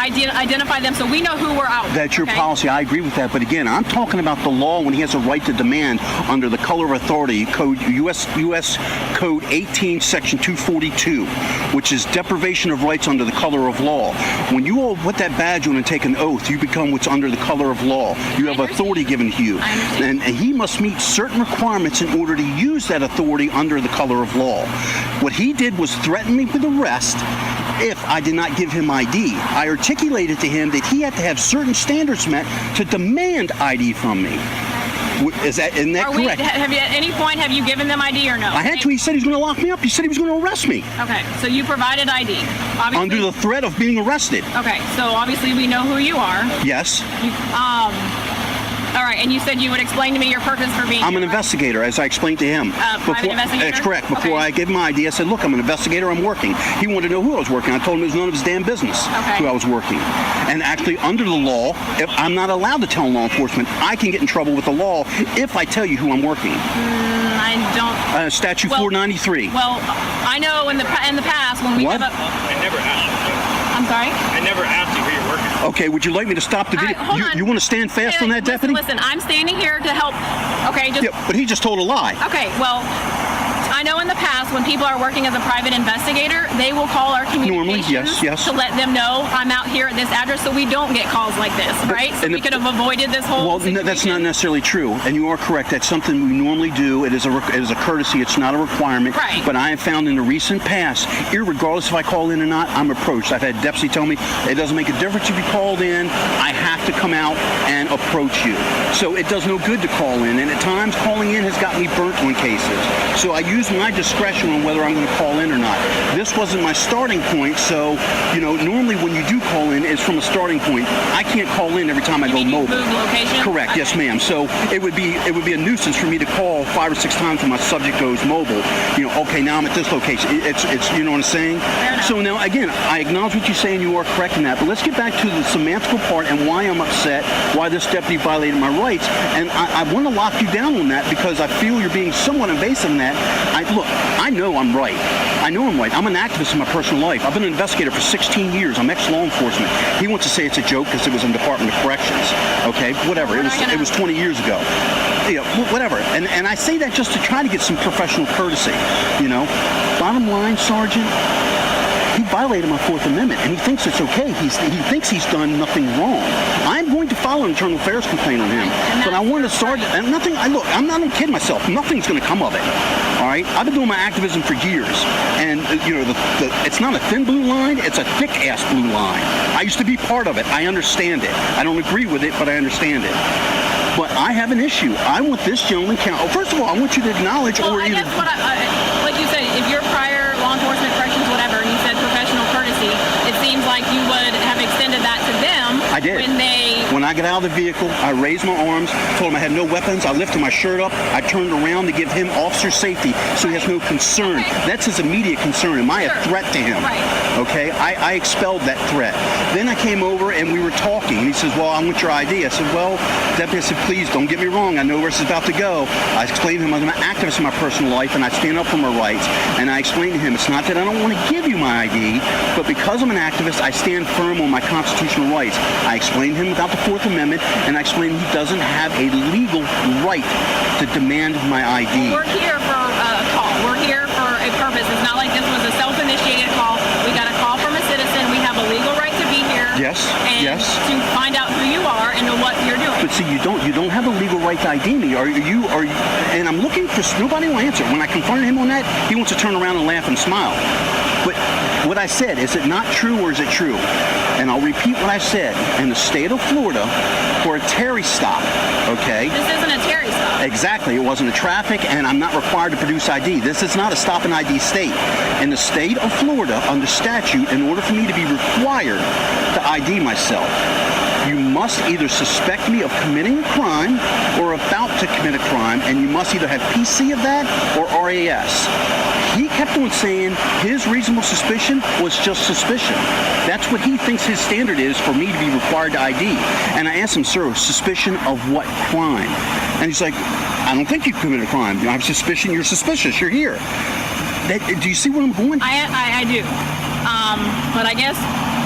identify them so we know who we're out with. That's your policy. I agree with that. But again, I'm talking about the law when he has a right to demand under the color of authority code, U.S. Code 18, Section 242, which is deprivation of rights under the color of law. When you all put that badge on and take an oath, you become what's under the color of law. You have authority given to you. And he must meet certain requirements in order to use that authority under the color of law. What he did was threaten me with arrest if I did not give him ID. I articulated to him that he had to have certain standards met to demand ID from me. Isn't that correct? Have you, at any point, have you given them ID or no? I had to. He said he was going to lock me up. He said he was going to arrest me. Okay, so you provided ID. Obviously, under the threat of being arrested. Okay, so obviously we know who you are. Yes. All right, and you said you would explain to me your purpose for being I'm an investigator, as I explained to him. Private investigator? That's correct. Before I gave him my ID, I said, look, I'm an investigator, I'm working. He wanted to know who I was working. I told him it was none of his damn business who I was working. And actually, under the law, if I'm not allowed to tell law enforcement. I can get in trouble with the law if I tell you who I'm working. I don't... Statute 493. Well, I know in the past when we have a... I never asked you. I'm sorry? I never asked you who you're working. Okay, would you like me to stop the video? Hold on. You want to stand fast on that, deputy? Listen, I'm standing here to help. Okay, just... Yeah, but he just told a lie. Okay, well, I know in the past when people are working as a private investigator, they will call our communications to let them know I'm out here at this address so we don't get calls like this, right? So we could have avoided this whole situation. That's not necessarily true, and you are correct. That's something we normally do. It is a courtesy. It's not a requirement. Right. But I have found in the recent past, irregardless if I call in or not, I'm approached. I've had deputy tell me it doesn't make a difference if you called in. I have to come out and approach you. So it does no good to call in, and at times calling in has got me burnt on cases. So I use my discretion on whether I'm going to call in or not. This wasn't my starting point, so normally when you do call in, it's from a starting point. I can't call in every time I go mobile. Move location? Correct. Okay. Yes, ma'am. So it would be a nuisance for me to call 5 or 6 times when my subject goes mobile. Okay, now I'm at this location. It's you know what I'm saying? So now again, I acknowledge what you're saying. You are correct in that. But let's get back to the semantical part and why I'm upset. Why this deputy violated my rights, and I want to lock you down on that because I feel you're being somewhat invasive in that. Look, I know I'm right. I know I'm right. I'm an activist in my personal life. I've been an investigator for 16 years. I'm ex-law enforcement. He wants to say it's a joke because it was in Department of Corrections. Okay, whatever. It was 20 years ago. Whatever. And I say that just to try to get some professional courtesy. Bottom line, Sergeant, he violated my Fourth Amendment, and he thinks it's okay. He thinks he's done nothing wrong. I'm going to file an internal affairs complaint on him, but I want to start. And nothing. Look, I'm not kidding myself. Nothing's going to come of it. All right. I've been doing my activism for years, and it's not a thin blue line. It's a thick ass blue line. I used to be part of it. I understand it. I don't agree with it, but I understand it. But I have an issue. I want this gentleman first of all, I want you to acknowledge I guess what like you said, if you're prior law enforcement, corrections, whatever, and you said professional courtesy, it seems like you would have extended that to them. I did. When I got out of the vehicle, I raised my arms, told him I had no weapons. I lifted my shirt up. I turned around to give him officer safety so he has no concern. Okay. That's his immediate concern. Am I a threat to him? Right. Okay? I expelled that threat. Then I came over and we were talking. And he says, well, I want your ID. I said, well, deputy, I said, please don't get me wrong. I know where this is about to go. I explained to him I'm an activist in my personal life and I stand up for my rights. And I explained to him it's not that I don't want to give you my ID, but because I'm an activist, I stand firm on my constitutional rights. I explained to him about the Fourth Amendment, and I explained he doesn't have a legal right to demand my ID. We're here for a call. We're here for a purpose. It's not like this was a self-initiated call. We got a call from a citizen. We have a legal right to be here. Yes. And yes. To find out who you are and know what you're doing. But see, you don't have a legal right to ID me. Are you? And I'm looking for nobody will answer. When I confronted him on that, he wants to turn around and laugh and smile. But what I said, is it not true or is it true? And I'll repeat what I said. In the state of Florida, for a Terry stop, okay? This isn't a Terry stop. Exactly. It wasn't a traffic, and I'm not required to produce ID. This is not a stop and ID state. In the state of Florida, under statute, in order for me to be required to ID myself, You must either suspect me of committing a crime or about to commit a crime, and you must either have PC of that or RAS. He kept on saying his reasonable suspicion was just suspicion. That's what he thinks his standard is for me to be required to ID. And I asked him, sir, suspicion of what crime? And he's like, I don't think you committed a crime. I have suspicion. You're suspicious. You're here. Do you see where I'm going? I do. But I guess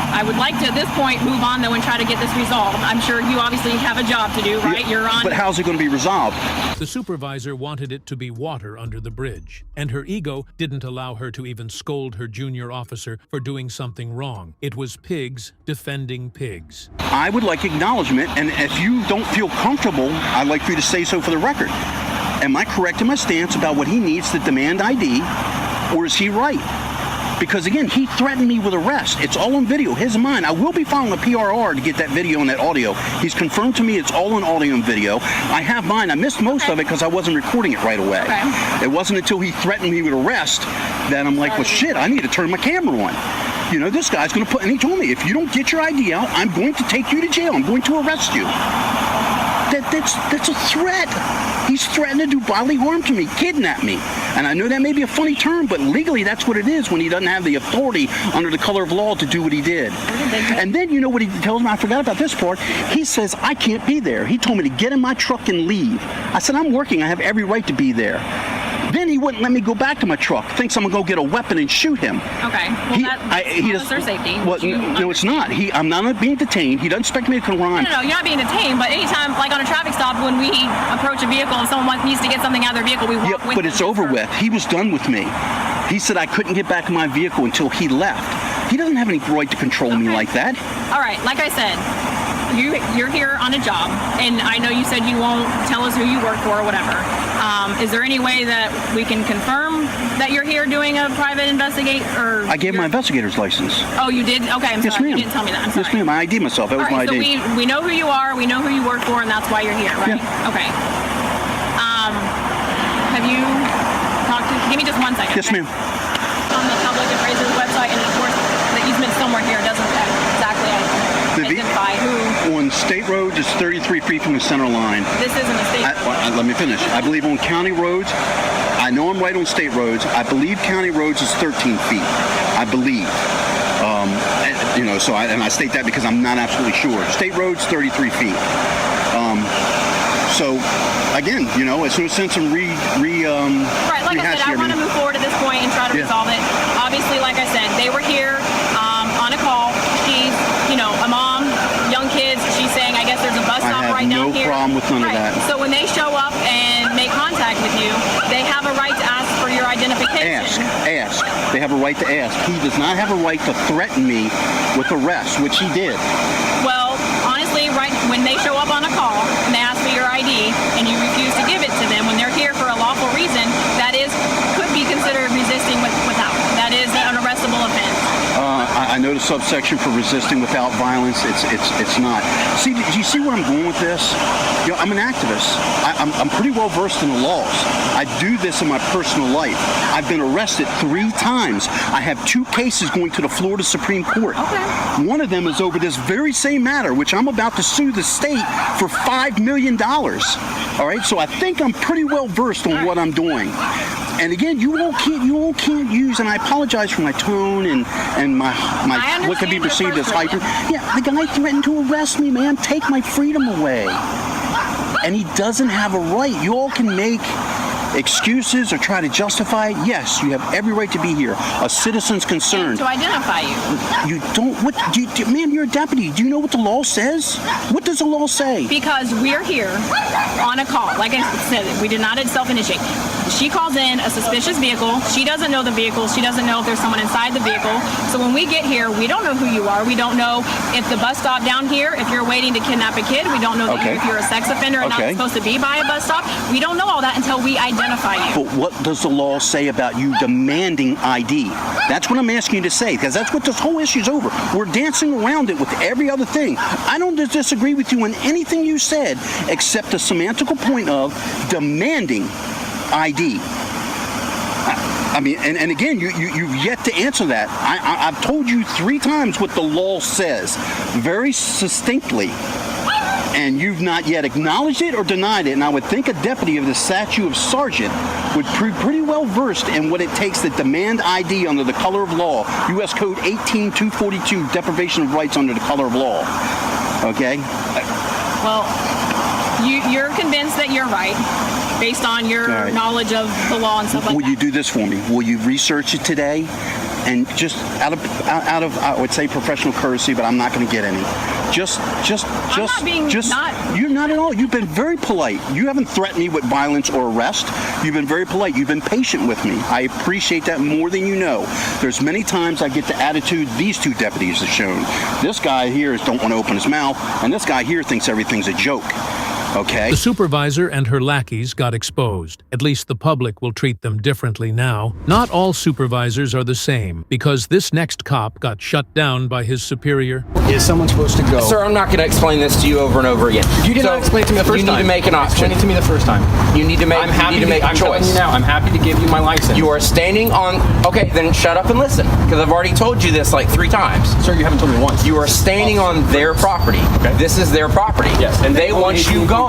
I would like to, at this point, move on, though, and try to get this resolved. I'm sure you obviously have a job to do, right? You're on. But how's it going to be resolved? The supervisor wanted it to be water under the bridge, and her ego didn't allow her to even scold her junior officer for doing something wrong. It was pigs defending pigs. I would like acknowledgement, and if you don't feel comfortable, I'd like for you to say so for the record. Am I correct in my stance about what he needs to demand ID, or is he right? Because again, he threatened me with arrest. It's all on video, his and mine. I will be filing a PRR to get that video and that audio. He's confirmed to me it's all on audio and video. I have mine. I missed most of it because I wasn't recording it right away. It wasn't until he threatened me with arrest that I'm like, well, shit, I need to turn my camera on. You know, this guy's going to put, and he told me, if you don't get your ID out, I'm going to take you to jail. I'm going to arrest you. That's a threat. He's threatened to do bodily harm to me, kidnap me. And I know that may be a funny term, but legally that's what it is when he doesn't have the authority under the color of law to do what he did. And then you know what he tells me? I forgot about this part. He says, I can't be there. He told me to get in my truck and leave. I said, I'm working. I have every right to be there. Then he wouldn't let me go back to my truck. Thinks I'm gonna go get a weapon and shoot him. Okay. Well, he does officer safety. Well, no, it's not. I'm not being detained. He doesn't expect me to come around. No, you're not being detained. But anytime, like on a traffic stop, when we approach a vehicle and someone needs to get something out of their vehicle, we walk with them. But it's over with. He was done with me. He said I couldn't get back in my vehicle until he left. He doesn't have any right to control me like that. All right. Like I said, you're here on a job, and I know you said you won't tell us who you work for or whatever. Is there any way that we can confirm that you're here doing a private investigate? Or I gave my investigator's license. Oh, you did? Okay, I'm sorry. You didn't tell me that. I'm sorry. Yes, ma'am. I ID myself. That was my ID. So we know who you are, we know who you work for, and that's why you're here, right? Yeah. Okay. Have you talked to, give me just 1 second. Yes, ma'am. On the public appraiser's website, and of course, the easement somewhere here doesn't exactly identify who. On state roads, it's 33 feet from the center line. This isn't a state road. Let me finish. I believe on county roads, I know I'm right on state roads. I believe county roads is 13 feet. I believe. You know, so I state that because I'm not absolutely sure. State roads, 33 feet. So, again, you know, it's no sense in right, like I said, I want to move forward at this point and try to resolve it. Obviously, like I said, they were here on a call. She's, you know, a mom, young kids. She's saying, I guess there's a bus stop right down here. I have no problem with none of that. So when they show up and make contact with you, they have a right to ask for your identification. Ask. They have a right to ask. He does not have a right to threaten me with arrest, which he did. Well, honestly, right when they show up on a call and they ask for your ID and you refuse to give it to them when they're here for a lawful reason, that could be considered resisting without. That is an arrestable offense. I know the subsection for resisting without violence. It's not. See, do you see where I'm going with this? You know, I'm an activist. I'm pretty well versed in the laws. I do this in my personal life. I've been arrested 3 times. I have 2 cases going to the Florida Supreme Court. Okay. One of them is over this very same matter, which I'm about to sue the state for $5 million. All right, so I think I'm pretty well versed on what I'm doing. And again, you all can't use, and I apologize for my tone and my what could be perceived as hyper. Yeah, the guy threatened to arrest me, man. Take my freedom away. And he doesn't have a right. You all can make excuses or try to justify it. Yes, you have every right to be here. A citizen's concerned. And to identify you. You don't. What? Ma'am, you're a deputy. Do you know what the law says? What does the law say? Because we're here on a call. Like I said, we did not self-initiate. She calls in a suspicious vehicle. She doesn't know the vehicle. She doesn't know if there's someone inside the vehicle. So when we get here, we don't know who you are. We don't know if the bus stop down here, if you're waiting to kidnap a kid. We don't know if you're a sex offender and not supposed to be by a bus stop. We don't know all that until we identify you. But what does the law say about you demanding ID? That's what I'm asking you to say, because that's what this whole issue's over. We're dancing around it with every other thing. I don't disagree with you on anything you said, except the semantical point of demanding ID. I mean, and again, you've yet to answer that. I've told you 3 times what the law says, very succinctly, and you've not yet acknowledged it or denied it. And I would think a deputy of the statute of sergeant would be pretty well versed in what it takes to demand ID under the color of law, U.S. Code 18242, deprivation of rights under the color of law. Okay? Well, you're convinced that you're right, based on your knowledge of the law and stuff like that. Will you do this for me? Will you research it today? And just out of I would say professional courtesy, but I'm not going to get any. You're not at all. You've been very polite. You haven't threatened me with violence or arrest. You've been very polite. You've been patient with me. I appreciate that more than you know. There's many times I get the attitude these 2 deputies have shown. This guy here don't want to open his mouth, and this guy here thinks everything's a joke. Okay. The supervisor and her lackeys got exposed. At least the public will treat them differently now. Not all supervisors are the same, because this next cop got shut down by his superior. Is someone supposed to go? Sir, I'm not going to explain this to you over and over again. You did not explain it to me the first time. You need to make an option. Explain it to me the first time. You need to make, a choice. Now, I'm happy to give you my license. You are standing on... Okay, then shut up and listen, because I've already told you this like 3 times. Sir, you haven't told me once. You are standing on their property. Okay. This is their property. Yes. And they want you gone.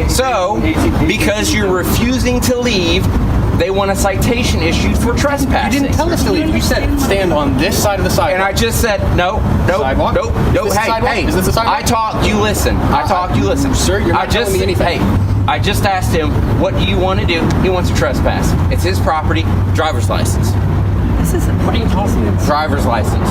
So, because you're refusing to leave, they want a citation issued for trespassing. You didn't tell us to leave. You said stand on this side of the sidewalk. And I just said no. Hey, is this a sidewalk? I talked, you listen. Sir, you're not telling me anything. Hey, I just asked him, what do you want to do? He wants to trespass. It's his property, driver's license. What are you talking about? Driver's license.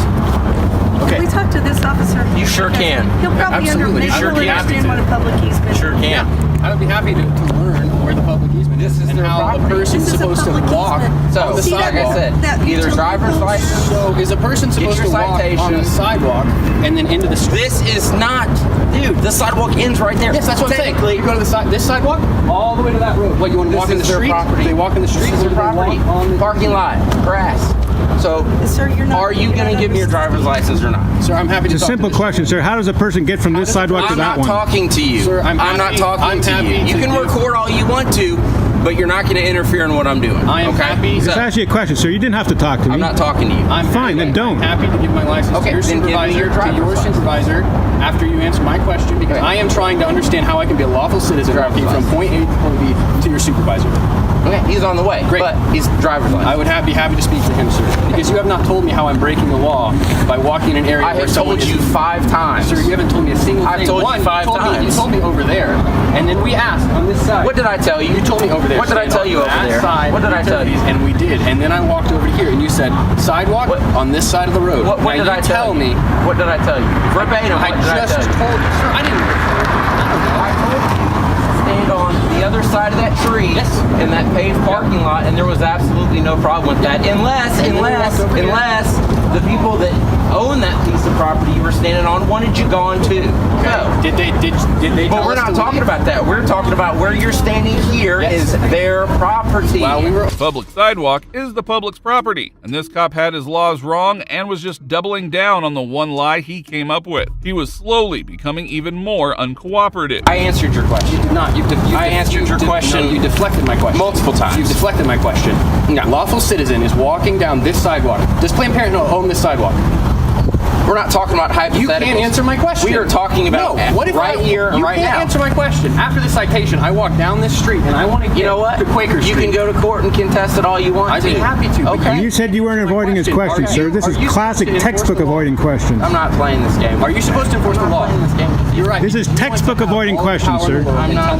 Okay. Can we talk to this officer? You sure can. He'll probably understand what a public easement is. Sure can. I would be happy to learn where the public easement is and how the person's supposed to walk on the sidewalk. Like I said, either driver's license. So is a person supposed to walk on the sidewalk and then into the street? This is not, dude. The sidewalk ends right there. Yes, that's what I'm saying. You go to this sidewalk all the way to that road. What, you want to walk in the street? They walk in the street. This is their property. Parking lot, grass. So, sir, are you going to give me your driver's license or not? Sir, I'm happy to It's a talk simple to question, sir. How does a person get from this sidewalk to that one? I'm not talking to you. Sir, I'm not talking to you. You can record all you want to, but you're not going to interfere in what I'm doing. I am happy. Just ask you a question, sir. You didn't have to talk to me. I'm not talking to you. I'm fine, then don't. happy to give my license to your supervisor, after you answer my question, because I am trying to understand how I can be a lawful citizen walking from point A to point B to your supervisor. Okay, he's on the way. Great. But he's driver's license. I would be happy to speak to him, sir, because you have not told me how I'm breaking the law by walking in an area where someone I have told you 5 times. Sir, you haven't told me a single thing. I've told you 5 times. You told me over there, and then we asked on this side. What did I tell you? You told me over there. What did I tell you over there? What did I tell you? And we did. And then I walked over here, and you said sidewalk on this side of the road. What did I tell you? What did I tell you? Verbatim. I just told you, sir. I didn't. I told you. Stand on the other side of that tree in that paved parking lot, and there was absolutely no problem with that, unless the people that own that piece of property you were standing on wanted you gone too. No. Did they? But we're not talking about that. We're talking about where you're standing here is their property. Public sidewalk is the public's property, and this cop had his laws wrong and was just doubling down on the one lie he came up with. He was slowly becoming even more uncooperative. I answered your question. You did not. I answered your question. No, you deflected my question. Multiple times. You deflected my question. No. Lawful citizen is walking down this sidewalk. Does Planned Parenthood own this sidewalk? We're not talking about hypotheticals. You can't answer my question. We are talking about what if right here and right now. You can't answer my question. After the citation, I walk down this street and I want to get to Quaker Street. You can go to court and contest it all you want I'd be happy to. Okay. You said you weren't avoiding his question, sir. This is classic textbook avoiding questions. I'm not playing this game. Are you supposed to enforce the law? You're right. This is textbook avoiding questions, sir. I'm not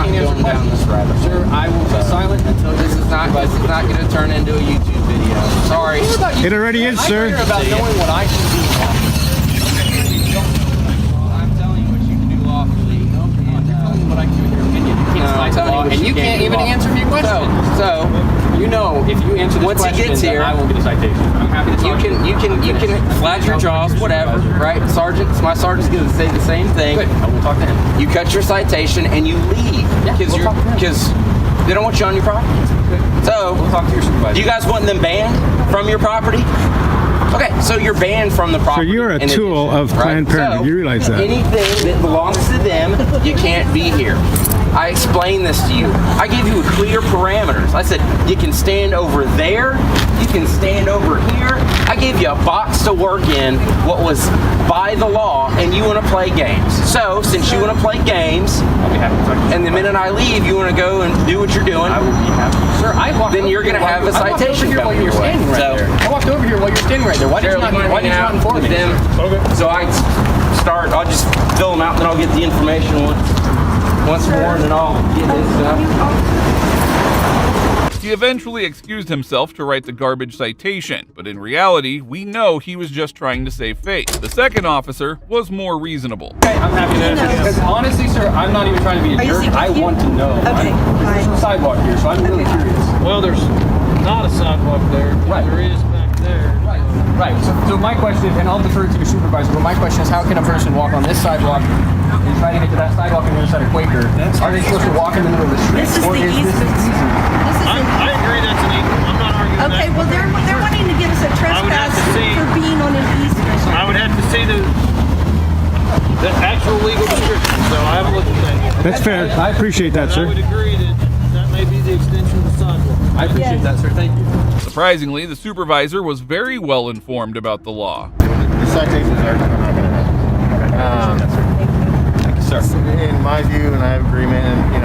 going down this rabbit hole. Sir, I will be silent until this is not going to turn into a YouTube video. Sorry. It already is, sir. I care about knowing what I can do. And you can't even answer me a question. So you know, if you answer this once question, he gets here, I won't get a citation. I'm happy to talk to you. You can flag your jaws, whatever, right? My sergeant's going to say the same thing. Good. I will talk to him. You cut your citation and you leave because they don't want you on your property. So we'll talk to your supervisor. Do you guys want them banned from your property? Okay, so you're banned from the property. So you're a tool of Planned Parenthood. You realize that? Anything that belongs to them, you can't be here. I explained this to you. I gave you clear parameters. I said, you can stand over there, you can stand over here. I gave you a box to work in, what was by the law, and you want to play games. So, since you want to play games, and the minute I leave, you want to go and do what you're doing, I will be happy. Sir, then you're going to have a citation coming your way. I walked over here while you're standing right there. Why did you not inform me? So I'll just fill them out, and then I'll get the information once more, and then I'll get this stuff. He eventually excused himself to write the garbage citation, but in reality, we know he was just trying to save face. The second officer was more reasonable. Okay, I'm happy to answer this. Because honestly, sir, I'm not even trying to be a jerk. I want to know. Okay, there's no sidewalk here, so I'm really curious. Well, there's not a sidewalk there. Right. There is back there. Right. So my question is, and I'll defer to the supervisor, but my question is, how can a person walk on this sidewalk and try to get to that sidewalk on the other side of Quaker? Are they supposed to walk in the middle of the street? This is the easement. I agree that's an easement. I'm not arguing Okay, that. well, they're wanting to give us a trespass for being on an easement. I would have to see the actual legal description, so I haven't looked at that yet. That's fair. I appreciate that, sir. I would agree that may be the extension of the sidewalk. I appreciate that, sir. Thank you. Surprisingly, the supervisor was very well informed about the law. The citations are not going to happen. In my view, and I have agreement, and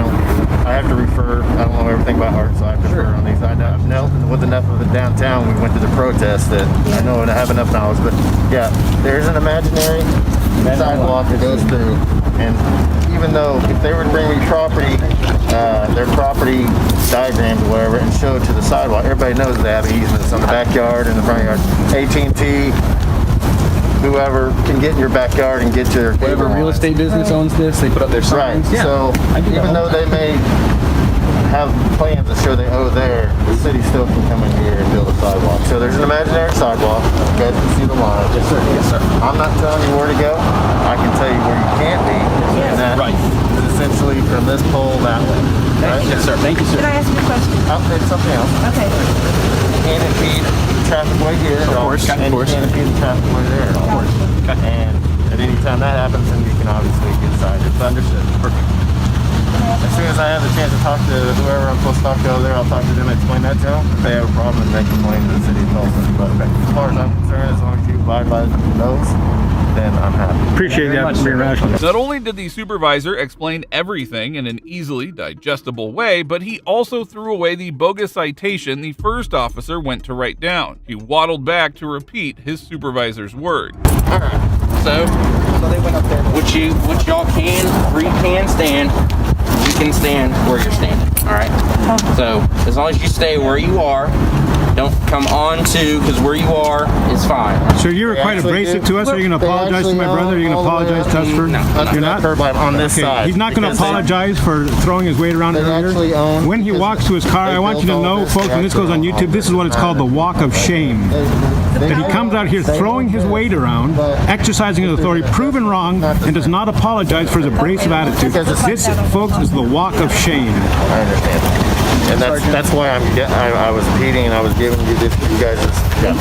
I have to refer. I don't know everything by heart, so I have to refer on these. I know with enough of the downtown, we went to the protest that I know and I have enough knowledge. But yeah, there's an imaginary sidewalk that goes through, and even though if they were to bring me property, their property diagrams or whatever, and show it to the sidewalk, everybody knows they have easements on the backyard and the front yard. AT&T. Whoever can get in your backyard and get to their whatever real estate business owns this, they put up their signs. Right. Yeah. So even though they may have plans that show they owe there, the city still can come in here and build a sidewalk. So there's an imaginary sidewalk. You guys can see the line. Yes, sir. Yes, sir. I'm not telling you where to go. I can tell you where you can't be. Yes. And that is essentially from this pole that way. Right? Yes, sir. Thank you, sir. Can I ask you a question? It's something else. Okay. You can't impede traffic way here. Of course. And you can't impede the traffic way there. Of course. And at any time that happens, then you can obviously get cited. Understood. Perfect. As soon as I have the chance to talk to whoever I'm supposed to talk to over there, I'll talk to them and explain that to them. If they have a problem, then they complain to the city of Tulsa. But as far as I'm concerned, as long as you abide by those, then I'm happy. Appreciate that for being rational. Not only did the supervisor explain everything in an easily digestible way, but he also threw away the bogus citation the first officer went to write down. He waddled back to repeat his supervisor's word. Alright, so they went up there. Which y'all can stand, you can stand where you're standing. Alright? So, as long as you stay where you are, don't come on to, because where you are is fine. Sir, you were quite abrasive to us. Are you going to apologize to my brother? Are you going to apologize to us for? No. You're not? On this side. He's not going to apologize for throwing his weight around earlier. When he walks to his car, I want you to know, folks, when this goes on YouTube, this is what it's called, the walk of shame. That he comes out here throwing his weight around, exercising his authority, proven wrong, and does not apologize for his abrasive attitude. This, folks, is the walk of shame. I understand. And that's why I was repeating and I was giving you this, you guys.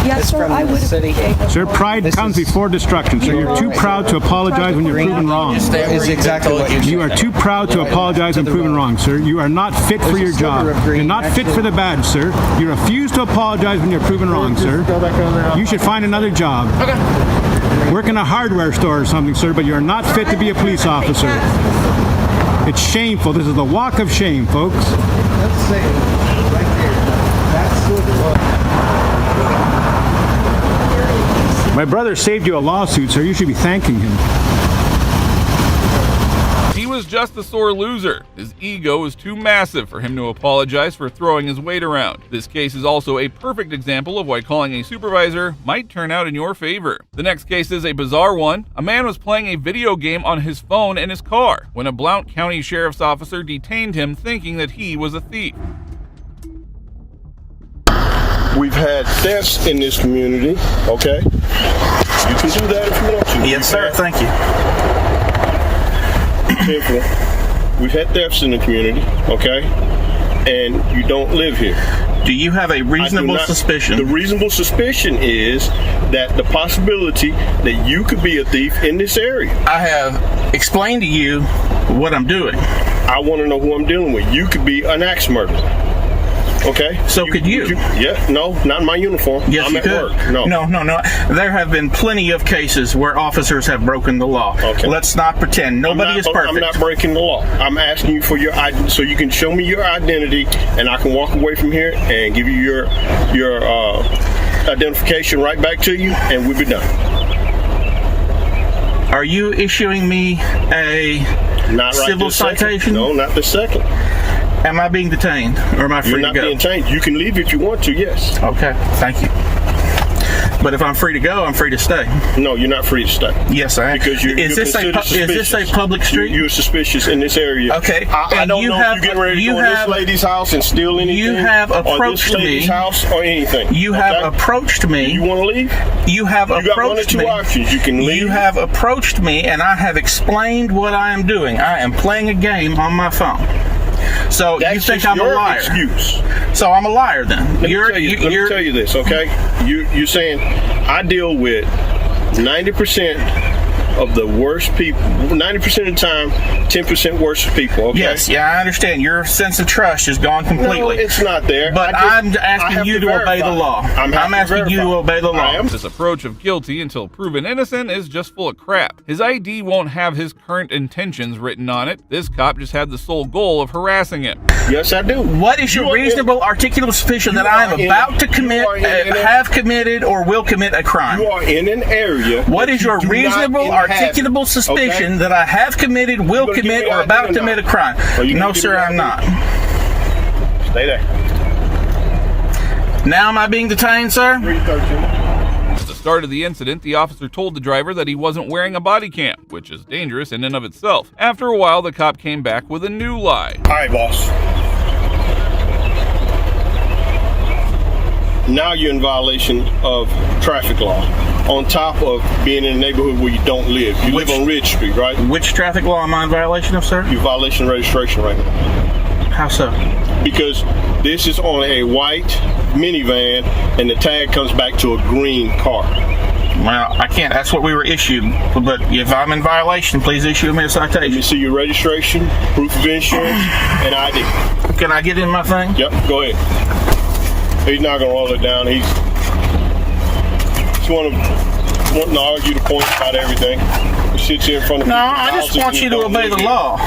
Yes, sir, I would have. Sir, pride comes before destruction. So you're too proud to apologize when you're proven wrong. Is exactly what you're saying. You are too proud to apologize when proven wrong, sir. You are not fit for your job. You're not fit for the badge, sir. You refuse to apologize when you're proven wrong, sir. You should find another job. Okay. Work in a hardware store or something, sir, but you're not fit to be a police officer. It's shameful. This is the walk of shame, folks. Let's say right there. That's what My brother saved you a lawsuit, sir. You should be thanking him. He was just a sore loser. His ego was too massive for him to apologize for throwing his weight around. This case is also a perfect example of why calling a supervisor might turn out in your favor. The next case is a bizarre one. A man was playing a video game on his phone in his car when a Blount County Sheriff's officer detained him thinking that he was a thief. We've had thefts in this community, okay? You can do that if you want to. Yes, sir. Thank you. We've had thefts in the community, okay? And you don't live here. Do you have a reasonable suspicion? The reasonable suspicion is that the possibility that you could be a thief in this area. I have explained to you what I'm doing. I want to know who I'm dealing with. You could be an axe murderer. Okay. So could you? Yeah. No, not in my uniform. Yes, I'm you at could. work. No. There have been plenty of cases where officers have broken the law. Okay. Let's not pretend. Nobody is perfect. I'm not breaking the law. I'm asking you for your ID, so you can show me your identity, and I can walk away from here and give you your identification right back to you, and we'll be done. Are you issuing me a civil citation? No, not the second. Am I being detained, or am I free to go? You're not being detained. You can leave if you want to, yes. Okay, thank you. But if I'm free to go, I'm free to stay. No, you're not free to stay. Yes, I am. Because is this a public street? You're suspicious in this area. Okay. I don't know if you're getting ready to go in this lady's house and steal anything. You have approached or this lady's me. House or anything. You have approached me. You want to leave? You have approached me. You got one or two options. You can leave. You have approached me, and I have explained what I am doing. I am playing a game on my phone. So That's you think just I'm a your liar? Excuse. So I'm a liar then. Let me tell you this, okay? You're saying I deal with 90% of the worst people, 90% of the time, 10% worse people, okay? Yes, yeah, I understand. Your sense of trust is gone completely. No, it's not there. But I'm asking you to obey the law. I'm asking you to obey the law. This approach of guilty until proven innocent is just full of crap. His ID won't have his current intentions written on it. This cop just had the sole goal of harassing him. Yes, I do. What is your reasonable articulable suspicion that I am about to commit, have committed, or will commit a crime? You are in an area. What is your reasonable articulable suspicion that I have committed, will commit, or about to commit a crime? No, sir, I'm not. Stay there. Now am I being detained, sir? At the start of the incident, the officer told the driver that he wasn't wearing a body cam, which is dangerous in and of itself. After a while, the cop came back with a new lie. All right, boss. Now you're in violation of traffic law. On top of being in a neighborhood where you don't live. You live on Ridge Street, right? Which traffic law am I in violation of, sir? You're violation of registration right now. How so? Because this is on a white minivan and the tag comes back to a green car. Well, I can't. That's what we were issued. But if I'm in violation, please issue me a citation. Let me see your registration, proof of insurance, and ID. Can I get in my thing? Yep, go ahead. He's not going to roll it down. He's wanting to argue the point about everything. He sits here in front of No, I just want you to obey the law.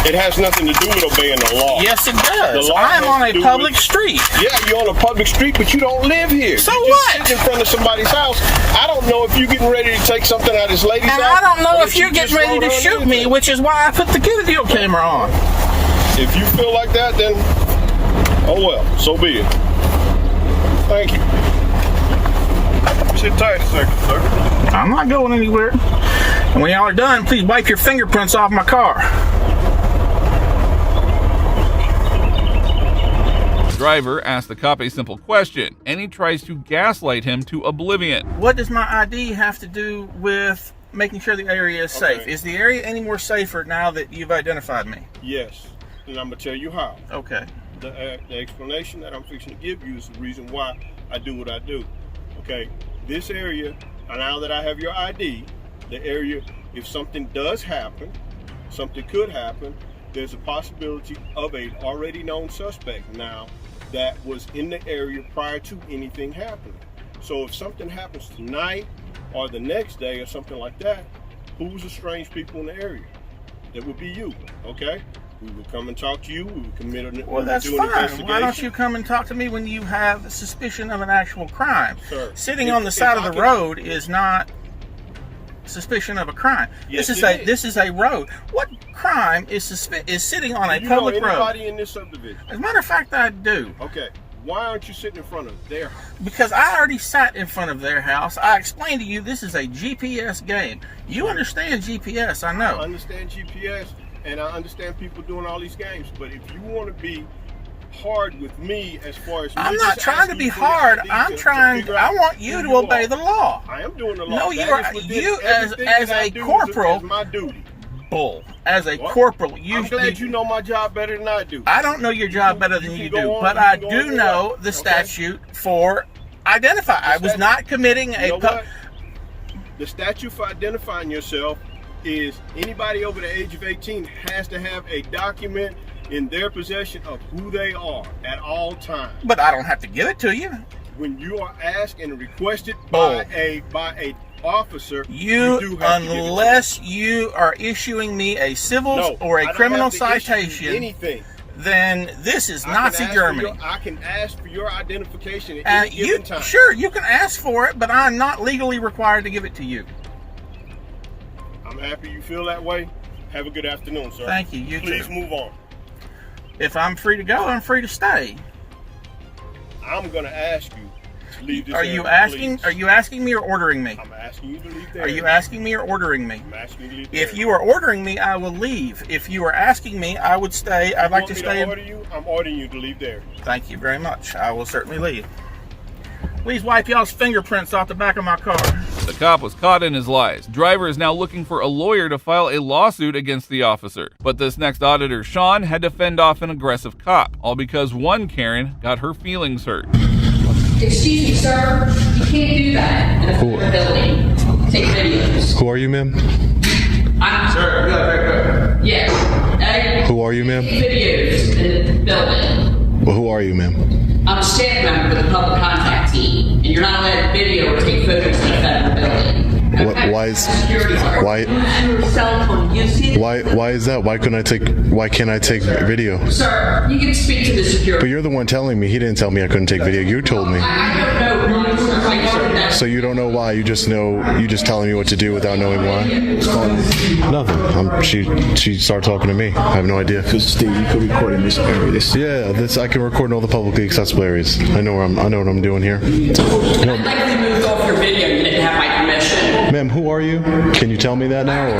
It has nothing to do with obeying the law. Yes, it does. The law I am on a public with, street. Yeah, you're on a public street, but you don't live here. So you what? Just sit in front of somebody's house. I don't know if you're getting ready to take something out of this lady's house. And I don't know if you're getting ready to shoot me, which is why I put the video camera on. If you feel like that, then, oh well, so be it. Thank you. Sit tight a second, sir. I'm not going anywhere. And when y'all are done, please wipe your fingerprints off my car. The driver asked the cop a simple question, and he tries to gaslight him to oblivion. What does my ID have to do with making sure the area is safe? Is the area any more safer now that you've identified me? Yes, and I'm going to tell you how. Okay. The explanation that I'm fixing to give you is the reason why I do what I do. Okay, this area, now that I have your ID, the area, if something does happen, something could happen, there's a possibility of a already known suspect now that was in the area prior to anything happening. So if something happens tonight or the next day or something like that, who's the strange people in the area? That would be you, okay? We will come and talk to you. We will commit an Well, that's fine. Why don't you come and talk to me when you have suspicion of an actual crime? Sir, Sitting on the side of the road is not suspicion of a crime. Yes, this is a road. What crime is sitting on a public road? Do you know anybody in this subdivision? As a matter of fact, I do. Okay. Why aren't you sitting in front of their house? Because I already sat in front of their house. I explained to you this is a GPS game. You understand GPS, I know. I understand GPS, and I understand people doing all these games. But if you want to be hard with me as far as I'm not trying to be hard. I want you to obey the law. I am doing the law. No, you as a corporal. Is my duty. Bull. As a corporal, I'm glad you know my job better than I do. I don't know your job better than you do, but I do know the statute for identify. I was not committing a. The statute for identifying yourself is anybody over the age of 18 has to have a document in their possession of who they are at all times. But I don't have to give it to you. When you are asked and requested by a officer, you do have unless you are issuing me a civil or a criminal citation, anything, then this is Nazi Germany. I can ask for your identification at any given time. Sure, you can ask for it, but I'm not legally required to give it to you. I'm happy you feel that way. Have a good afternoon, sir. Thank you. You Please too. move on. If I'm free to go, I'm free to stay. I'm going to ask you to leave this Are area, you asking? please. Are you asking me or ordering me? I'm asking you to leave the Are area. you asking me or ordering me? I'm asking you to leave the If area. you are ordering me, I will leave. If you are asking me, I would stay. I'd like to stay. order you? I'm ordering you to leave there. Thank you very much. I will certainly leave. Please wipe y'all's fingerprints off the back of my car. The cop was caught in his lies. Driver is now looking for a lawyer to file a lawsuit against the officer. But this next auditor, Sean, had to fend off an aggressive cop, all because one Karen got her feelings hurt. Excuse me, sir. You can't do that in a public building. Take videos. Who are you, ma'am? Sir, good. Yes. Who are you, ma'am? Take videos in the building. Well, who are you, ma'am? I'm a staff member for the public contact team, and you're not allowed to video or take photos in a federal building. Why is that? Why can't I take video? Sir, you can speak to the security. But you're the one telling me. He didn't tell me I couldn't take video. You told me. I don't know why, sir. I learned that. So you don't know why. You just telling me what to do without knowing why. Nothing. She started talking to me. I have no idea. Because Steve, you could record in this area. I can record in all the publicly accessible areas. I know what I'm doing here. I'd like to remove off your video. You didn't have my permission. Ma'am, who are you? Can you tell me that now, or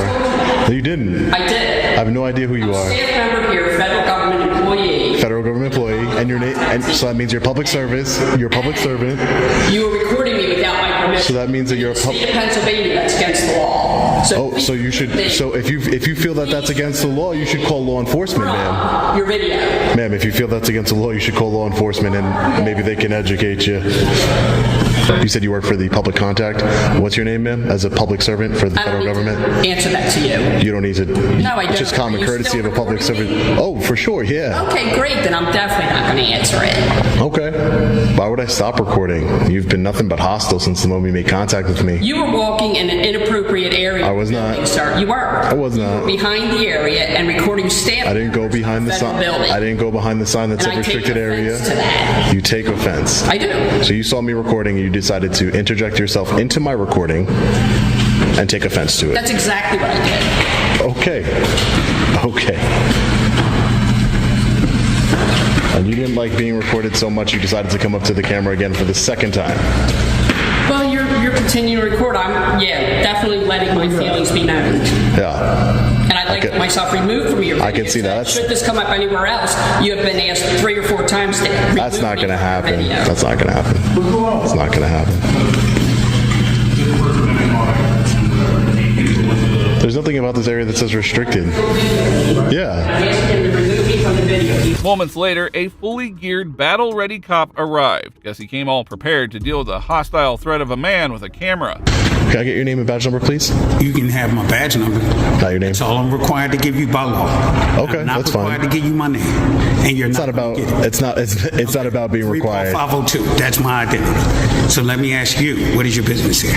no, you didn't? I did. I have no idea who you are. Staff member here, federal government employee. Federal government employee, and your name, and so that means you're public service. You're a public servant. You were recording me without my permission. So that means that you're a state of Pennsylvania. That's against the law. So you should. So if you feel that that's against the law, you should call law enforcement, ma'am. Your video. Ma'am, if you feel that's against the law, you should call law enforcement, and maybe they can educate you. You said you work for the public contact. What's your name, ma'am? As a public servant for the federal government? Answer that to you. You don't need to. No, I don't. Just common courtesy of a public servant. Oh, for sure, yeah. Okay, great. Then I'm definitely not going to answer it. Okay. Why would I stop recording? You've been nothing but hostile since the moment you made contact with me. You were walking in an inappropriate area. I was not. Sir, you were. I was not. You were behind the area and recording staff. I didn't go behind the sign. I didn't go behind the sign that said restricted area. You take offense. I do. So you saw me recording and you decided to interject yourself into my recording and take offense to it. That's exactly what I did. Okay. And you didn't like being recorded so much you decided to come up to the camera again for the second time. Well, you're continuing to record. I'm definitely letting my feelings be known. Yeah. And I'd like to get myself removed from your video. I can see that. Should this come up anywhere else, you have been asked 3 or 4 times to remove That's not going to happen. video. That's not going to happen. It's not going to happen. There's nothing about this area that says restricted. Yeah. Moments later, a fully geared, battle-ready cop arrived. Guess he came all prepared to deal with the hostile threat of a man with a camera. Can I get your name and badge number, please? You can have my badge number. Not your name. That's all I'm required to give you by law. Okay, I'm not that's fine. required to give you my name, and you're not about. It's not about being required. 502. That's my identity. So let me ask you, what is your business here?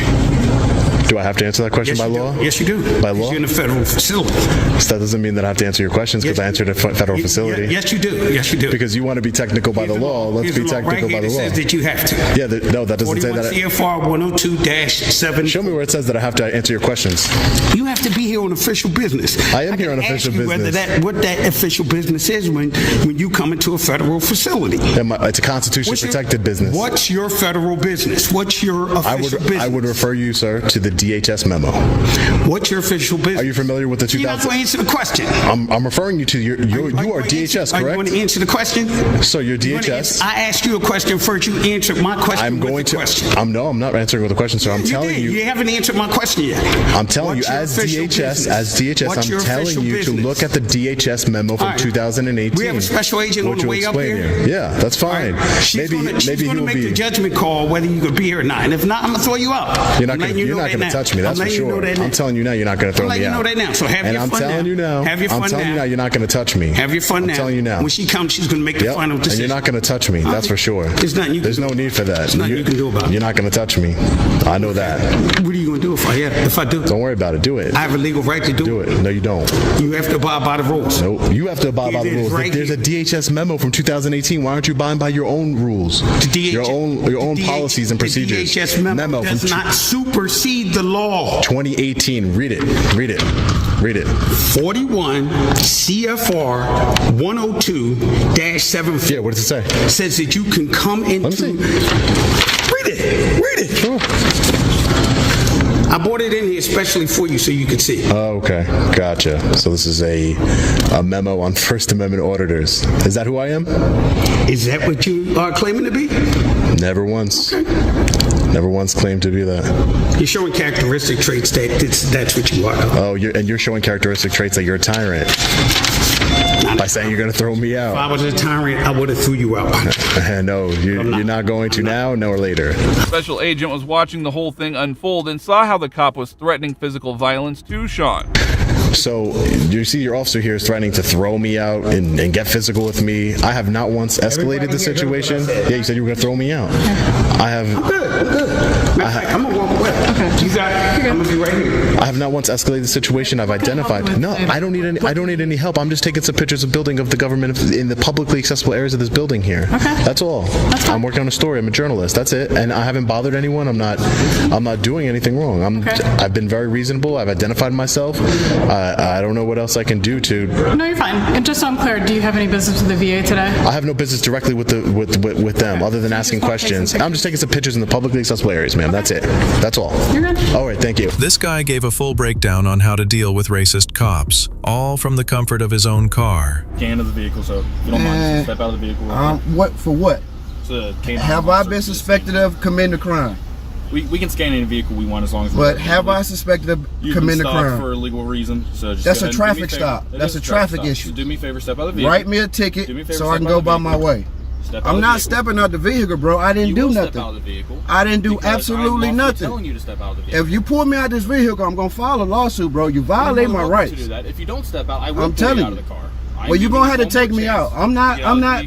Do I have to answer that question by law? Yes, you do. By law? You're in a federal facility. So that doesn't mean that I have to answer your questions because I answered a federal facility. Yes, you do. Yes, you do. Because you want to be technical by the law. Let's be technical by the law. It says that you have to. Yeah, no, that doesn't say that. CFR 102-7. Show me where it says that I have to answer your questions. You have to be here on official business. I am here on official business. What that official business is when you come into a federal facility. It's a constitutionally protected business. What's your federal business? What's your official business? I would refer you, sir, to the DHS memo. What's your official business? Are you familiar with the 2000? You're not going to answer the question. I'm referring you to you are DHS, correct? Are you going to answer the question? So you're DHS. I asked you a question first. You answered my question. I'm not answering with a question, sir. I'm telling you. You haven't answered my question yet. I'm telling you, as DHS, I'm telling you to look at the DHS memo from 2018. We have a special agent on the way up here. Yeah, that's fine. She's going to make the judgment call whether you could be here or not. And if not, I'm going to throw you out. You're not going to touch me. That's for sure. I'm telling you now, you're not going to throw me out. You know that now. So have your fun now. And I'm telling you now. Have your fun now. I'm telling you now, you're not going to touch me. Have your fun now. I'm telling you now. When she comes, she's going to make the final decision. And you're not going to touch me. That's for sure. There's nothing you can There's no need for that. There's nothing you can do about it. You're not going to touch me. I know that. What are you going to do if I do? Don't worry about it. Do it. I have a legal right to do it. No, you don't. You have to abide by the rules. Nope. You have to abide by the rules. There's a DHS memo from 2018. Why aren't you abiding by your own rules? Your own policies and procedures. The DHS memo does not supersede the law. 2018. Read it. 41 CFR 102-74. Yeah, what does it say? Says that you can come into. Read it. Sure. I brought it in here especially for you so you could see. Oh, okay. Gotcha. So this is a memo on First Amendment auditors. Is that who I am? Is that what you are claiming to be? Never once. Okay. Never once claimed to be that. You're showing characteristic traits that's what you are. Oh, you're showing characteristic traits that you're a tyrant. By saying you're going to throw me out. If I was a tyrant, I would have threw you out. No, you're not going to now, nor later. Special agent was watching the whole thing unfold and saw how the cop was threatening physical violence to Sean. So you see your officer here is threatening to throw me out and get physical with me. I have not once escalated the situation. Yeah, you said you were going to throw me out. I have. I'm good. I'm going to walk away. Okay. You got it. I'm going to be right here. I have not once escalated the situation. I've identified. No, I don't need any help. I'm just taking some pictures of building of the government in the publicly accessible areas of this building here. Okay. That's all. I'm working on a story. I'm a journalist. That's it. And I haven't bothered anyone. I'm not doing anything wrong. I've been very reasonable. I've identified myself. I don't know what else I can do to. No, you're fine. And just so I'm clear, do you have any business with the VA today? I have no business directly with them, other than asking questions. I'm just taking some pictures in the publicly accessible areas, ma'am. That's it. That's all. You're good. All right, thank you. This guy gave a full breakdown on how to deal with racist cops, all from the comfort of his own car. Scan of the vehicle, so if you don't mind, step out of the vehicle. What for? What? Have I been suspected of committing a crime? We can scan any vehicle we want as long as. But have I suspected of committing a crime? For a legal reason. So just that's a traffic stop. That's a traffic issue. So do me a favor, step out of the vehicle. Write me a ticket so I can go by my way. I'm not stepping out the vehicle, bro. I didn't do nothing. I didn't do absolutely nothing. Telling you to step out of the vehicle. If you pull me out this vehicle, I'm gonna file a lawsuit, bro. You violate my rights. To do that. If you don't step out, I will pull you out of the car. Well, you're gonna have to take me out. I'm not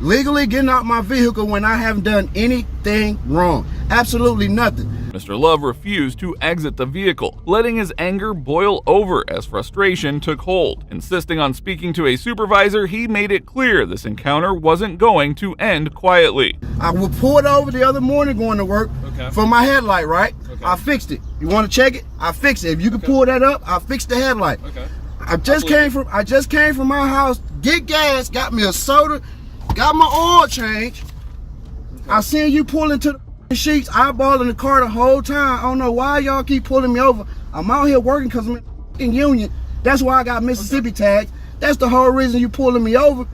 legally getting out my vehicle when I haven't done anything wrong. Absolutely nothing. Mr. Love refused to exit the vehicle, letting his anger boil over as frustration took hold. Insisting on speaking to a supervisor, he made it clear this encounter wasn't going to end quietly. I was pulled over the other morning going to work for my headlight, right? I fixed it. You want to check it? I fixed it. If you can pull that up, I fixed the headlight. I just came from my house, get gas, got me a soda, got my oil change. I seen you pull into the sheets, eyeballing the car the whole time. I don't know why y'all keep pulling me over. I'm out here working because I'm in union. That's why I got Mississippi tags. That's the whole reason you pulling me over.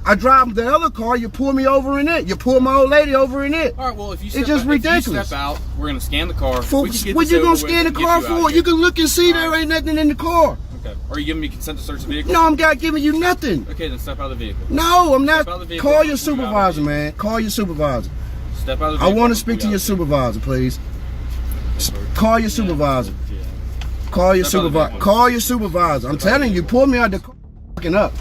I drive the other car, you pull me over in it. You pull my old lady over in it. All right, well, if you it's just ridiculous. If you step out, we're going to scan the car. What you going to scan the car for? You can look and see there ain't nothing in the car. Okay. Are you giving me consent to search the vehicle? No, I'm not giving you nothing. Okay, then step out of the vehicle. No, I'm not. Call your supervisor, man. Call your supervisor. Step out of the vehicle. I want to speak to your supervisor, please. Call your supervisor. Call your supervisor. Call your supervisor. I'm telling you, pull me out the car fucking up.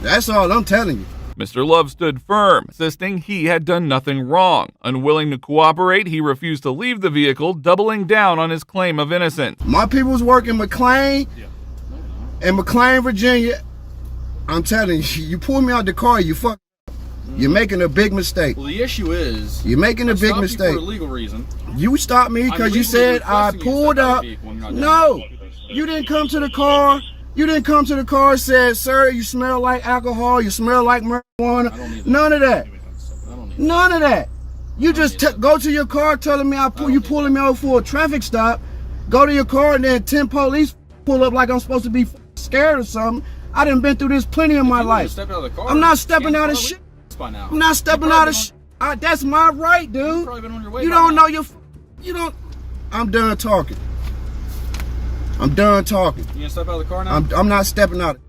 That's all I'm telling you. Mr. Love stood firm, insisting he had done nothing wrong. Unwilling to cooperate, he refused to leave the vehicle, doubling down on his claim of innocence. My people's work in McLean, in McLean, Virginia. I'm telling you, you pull me out the car, you fuck. You're making a big mistake. Well, the issue is, you're making a big mistake. You for a legal reason. You stopped me because you said I pulled up. No, you didn't come to the car. You didn't come to the car and said, sir, you smell like alcohol, you smell like marijuana. None of that. None of that. You just go to your car telling me you pulling me over for a traffic stop. Go to your car and then 10 police pull up like I'm supposed to be scared or something. I done been through this plenty in my life. I'm not stepping out of shit. I'm not stepping out of shit. That's my right, dude. You don't know you don't. I'm done talking. I'm done talking. You gonna step out of the car now? I'm not stepping out.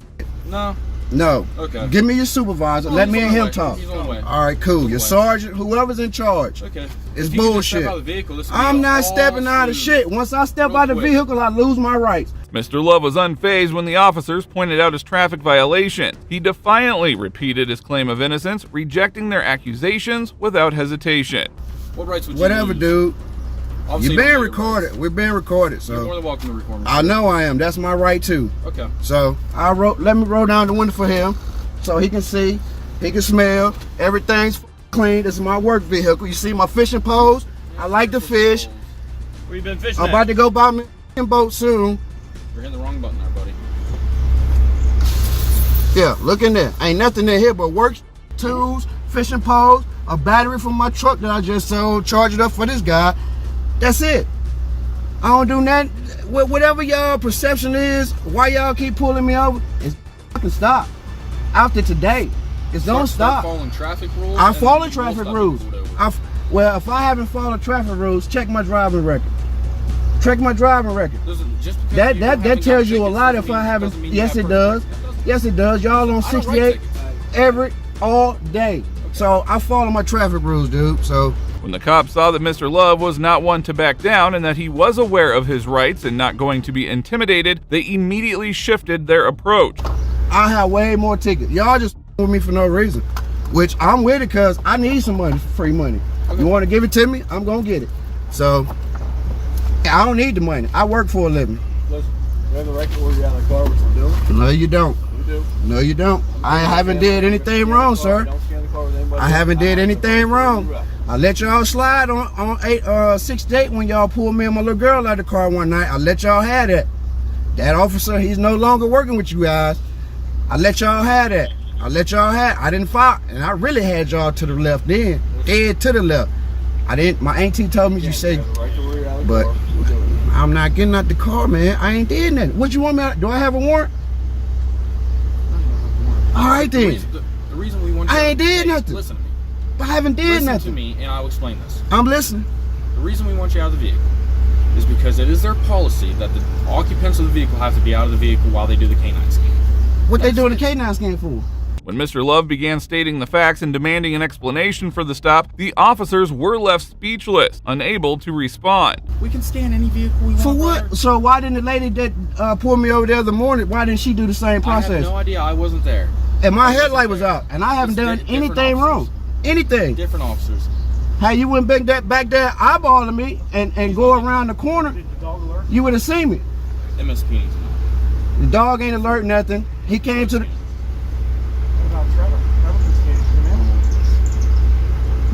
No. No. Okay. Give me your supervisor. Let me and him talk. He's on the way. All right, cool. Your sergeant, whoever's in charge. Okay. It's If you could just bullshit. step out of the vehicle, this would be I'm a not all stepping out of smooth. shit. Once I step Real out of the quick. vehicle, I lose my rights. Mr. Love was unfazed when the officers pointed out his traffic violation. He defiantly repeated his claim of innocence, rejecting their accusations without hesitation. What rights would you Whatever, lose? dude. Obviously, You're being you don't know your recorded. rights. We're being recorded, You're more so than welcome to record me. I know I am. That's my right too. Okay. So let me roll down the window for him, so he can see, he can smell. Everything's clean. This is my work vehicle. You see my fishing poles? I like to fish. Where you been fishing I'm at? about to go buy me a boat soon. You're hitting the wrong button there, buddy. Yeah, look in there. Ain't nothing in here but work tools, fishing poles, a battery from my truck that I just sold, charge it up for this guy. That's it. I don't do nothing. Whatever y'all perception is, why y'all keep pulling me over, it's fucking stop. After today, it's don't stop. Following traffic rules. I'm and following you will traffic stop rules. being pulled over. Well, if I haven't followed traffic rules, check my driving record. Check my driving record. Listen, just because That tells you a lot if I haven't. Yes, it does. Yes, it does. Y'all on 68 all day. So I follow my traffic rules, dude. So When the cops saw that Mr. Love was not one to back down and that he was aware of his rights and not going to be intimidated, they immediately shifted their approach. I have way more tickets. Y'all just with me for no reason, which I'm with it because I need some money, free money. Okay. You want to give it to me? I'm gonna get it. So I don't need the money. I work for a living. Listen, you have the right to order you out of the car, which I'm doing. No, you don't. You do. No, you don't. I haven't did anything wrong, sir. Don't scan the car with anybody. I haven't did anything wrong. I let y'all slide on 68 when y'all pulled me and my little girl out of the car one night. I let y'all have that. That officer, he's no longer working with you guys. I let y'all have that. I let y'all have. I didn't fight, and I really had y'all to the left then, dead to the left. I didn't. My auntie told me you say, but I'm not getting out the car, man. I ain't did nothing. What you want me? Do I have a warrant? All right then. The reason we want you I ain't did nothing. Listen to me. I haven't did Listen nothing. to me, and I'll explain this. I'm listening. The reason we want you out of the vehicle is because it is their policy that the occupants of the vehicle have to be out of the vehicle while they do the canine scan. What they doing the K9 scan for? When Mr. Love began stating the facts and demanding an explanation for the stop, the officers were left speechless, unable to respond. We can scan any vehicle we want. For what? So why didn't the lady that pulled me over the other morning, why didn't she do the same process? I have no idea. I wasn't there. And my headlight was out, and I haven't done anything wrong. Anything. Different officers. How you went back there eyeballing me and go around the corner, you would have seen me. MSP. The dog ain't alert nothing. He came to the...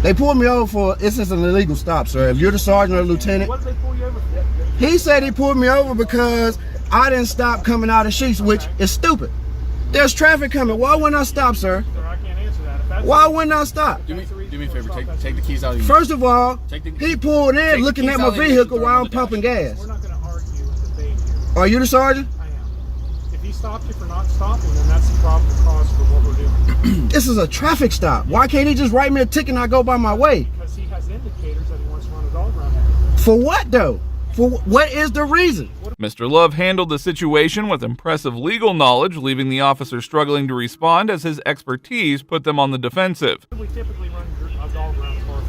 They pulled me over for, this is an illegal stop, sir. If you're the sergeant or lieutenant. What did they pull you over for? He said he pulled me over because I didn't stop coming out of Sheets, which is stupid. There's traffic coming. Why wouldn't I stop, sir? I can't answer that. Why wouldn't I stop? Do me a favor. Take the keys out of the First of all, he pulled in looking at my vehicle while I'm pumping gas. We're not going to argue with the thing here. Are you the sergeant? I am. If he stopped you for not stopping, then that's the probable cause for what we're doing. This is a traffic stop. Why can't he just write me a ticket and I go by my way? Because he has indicators that he wants to run a dog around here. For what though? For what is the reason? Mr. Love handled the situation with impressive legal knowledge, leaving the officers struggling to respond as his expertise put them on the defensive. We typically run a dog around the car.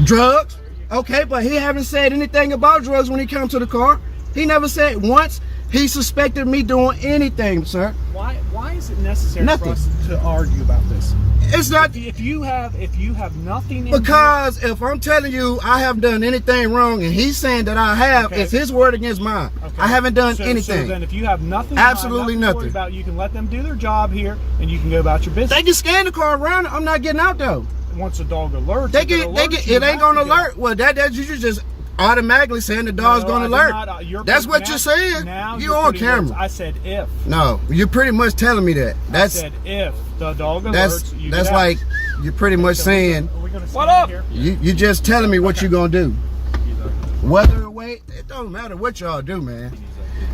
Drugs? Okay, but he haven't said anything about drugs when he came to the car. He never said once he suspected me doing anything, sir. Why is it necessary Nothing. for us to argue about this? It's not if you have nothing in because if I'm telling you I haven't done anything wrong and he's saying that I have, it's his word against mine. Okay. I haven't done So anything. then if you have nothing, absolutely nothing. To worry nothing. about, you can let them do their job here and you can go about your business. They can scan the car around. I'm not getting out though. Once a dog alerts, they get it ain't gonna alert. Well, that you just automatically saying the dog's gonna alert. That's what you're saying. You on camera. I said if. No, you're pretty much telling me that. I said if the dog alerts, you that's get like out. you're pretty much saying. What up? You just telling me what you gonna do. Whether or wait, it don't matter what y'all do, man.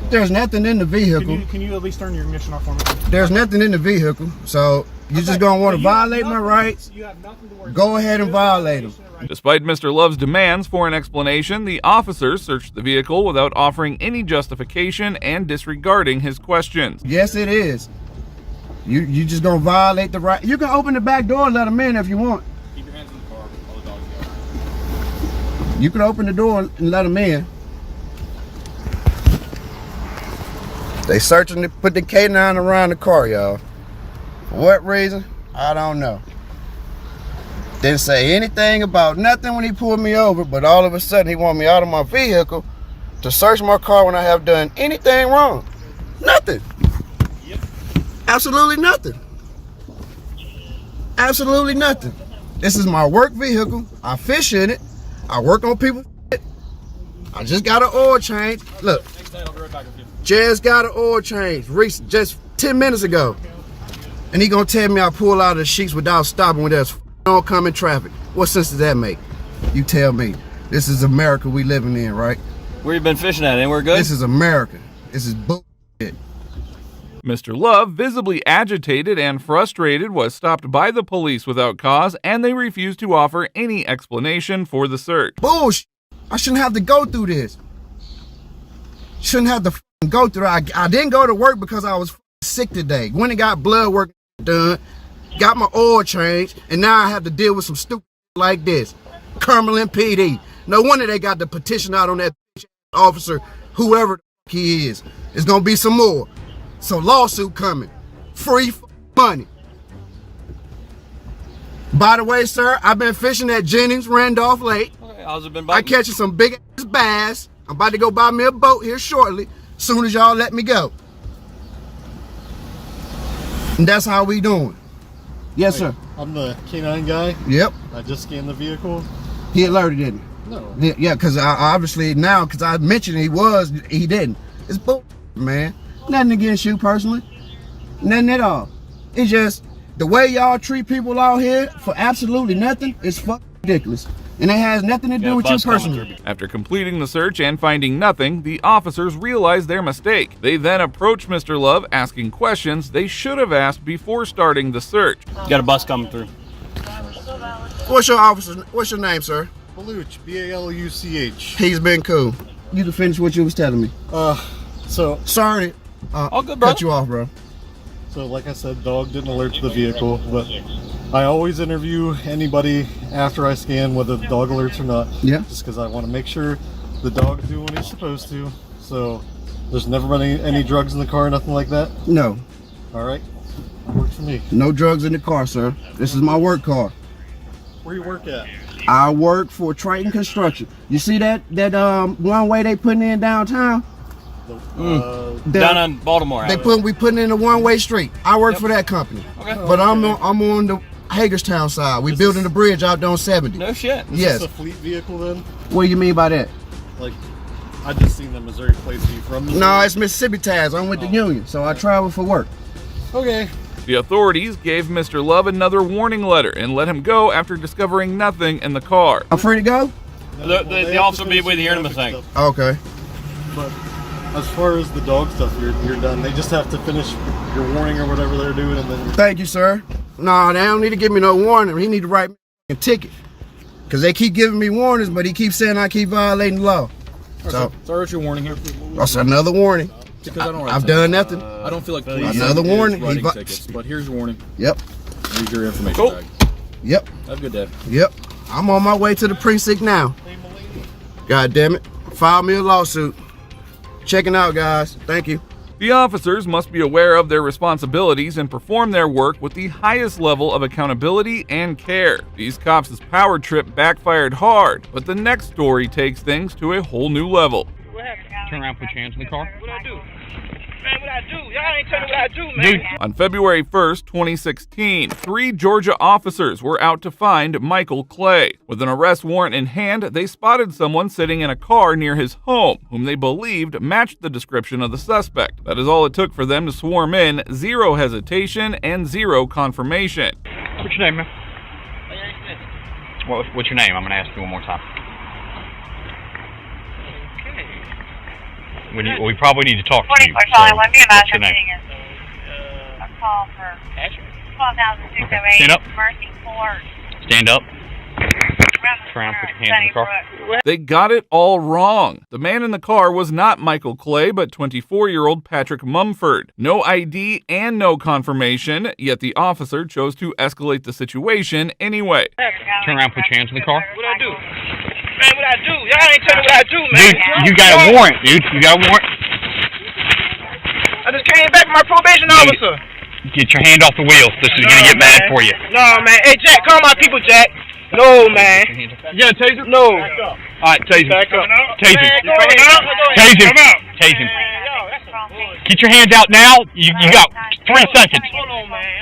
There's nothing in the vehicle. Can you at least turn your ignition off for me? There's nothing in the vehicle, so you're just gonna want to violate my rights. Go ahead and violate them. Despite Mr. Love's demands for an explanation, the officers searched the vehicle without offering any justification and disregarding his questions. Yes, it is. You just gonna violate the right. You can open the back door and let them in if you want. Keep your hands in the car while the dogs go. You can open the door and let them in. They searching to put the K9 around the car, y'all. For what reason? I don't know. Didn't say anything about nothing when he pulled me over, but all of a sudden he want me out of my vehicle to search my car when I have done anything wrong. Nothing. Yep. Absolutely nothing. Absolutely nothing. This is my work vehicle. I fish in it. I work on people's shit. I just got an oil change. Look. Just got an oil change recent, just 10 minutes ago. And he gonna tell me I pull out of the sheets without stopping when there's oncoming traffic. What sense does that make? You tell me. This is America we living in, right? Where you been fishing at? Anywhere good? This is America. This is bullshit. Mr. Love, visibly agitated and frustrated, was stopped by the police without cause, and they refused to offer any explanation for the search. Bullshit. I shouldn't have to go through this. Shouldn't have to go through it. I didn't go to work because I was sick today. Went and got blood work done, got my oil changed, and now I have to deal with some stupid like this. Cumberland PD. No wonder they got the petition out on that officer, whoever he is. It's gonna be some more. So lawsuit coming. Free money. By the way, sir, I've been fishing at Jennings, Randolph Lake. Okay, how's it been I biting? catching some big ass bass. I'm about to go buy me a boat here shortly, soon as y'all let me go. And that's how we doing. Yes, sir. I'm the K9 guy. Yep. I just scanned the vehicle. He alerted, didn't he? No. Yeah, because obviously now, because I mentioned he didn't. It's bull, man. Nothing against you personally. Nothing at all. It's just the way y'all treat people out here for absolutely nothing is fucking ridiculous. And it has nothing to do with you personally. After completing the search and finding nothing, the officers realized their mistake. They then approached Mr. Love, asking questions they should have asked before starting the search. You got a bus coming through. What's your name, sir? Baluch, B-A-L-U-C-H. He's been cool. You can finish what you was telling me. So sorry. All good, bro. Cut you off, bro. So like I said, dog didn't alert to the vehicle, but I always interview anybody after I scan, whether the dog alerts or not. Yeah. Just because I want to make sure the dog's doing what he's supposed to. So there's never been any drugs in the car, nothing like that? No. All right. That works for me. No drugs in the car, sir. This is my work car. Where you work at? I work for Triton Construction. You see that one way they putting in downtown? Down in Baltimore. We putting in a one-way street. I work for that company. Okay. But I'm on the Hagerstown side. We building the bridge out there on 70. No shit. Yes. Is this a fleet vehicle then? What do you mean by that? Like, I just seen the Missouri plates. Are you from Missouri? No, it's Mississippi tags. I'm with the union, so I travel for work. Okay. The authorities gave Mr. Love another warning letter and let him go after discovering nothing in the car. I'm free to go? The officer will be with you here in a second. Okay. But as far as the dog stuff, you're done. They just have to finish your warning or whatever they're doing, and then. Thank you, sir. No, they don't need to give me no warning. He need to write me a ticket, because they keep giving me warnings, but he keeps saying I keep violating the law. So what's your warning here? That's another warning. Because I don't I've done nothing. I don't feel like police. Another warning. Writing tickets, but here's your warning. Yep. Here's your information bag. Yep. Have a good day. Yep. I'm on my way to the precinct now. God damn it. File me a lawsuit. Checking out, guys. Thank you. The officers must be aware of their responsibilities and perform their work with the highest level of accountability and care. These cops' power trip backfired hard, but the next story takes things to a whole new level. Turn around, put your hands in the car. What I do? Man, what I do? Y'all ain't telling me what I do, man. On February 1st, 2016, 3 Georgia officers were out to find Michael Clay. With an arrest warrant in hand, they spotted someone sitting in a car near his home, whom they believed matched the description of the suspect. That is all it took for them to swarm in, zero hesitation and zero confirmation. What's your name, man? What's your name? I'm going to ask you one more time. We probably need to talk to you. So, what's your name? A call for 12,608 Stand up. Mercy Court. Stand up. Turn around, put your hands in the car. They got it all wrong. The man in the car was not Michael Clay, but 24-year-old Patrick Mumford. No ID and no confirmation, yet the officer chose to escalate the situation anyway. Turn around, put your hands in the car. What I do? Man, what I do? Y'all ain't telling me what I do, man. Dude, you got a warrant, dude. You got a warrant. I just came back from my probation officer. Get your hand off the wheel. This is gonna get bad for you. No, man. Hey, Jack, call my people, Jack. No, man. You got a taser? No. Alright, tase him. Back up. Tase him. Man, go ahead. Tase him. Come out. Tase him. Get your hands out now. You got 3 seconds.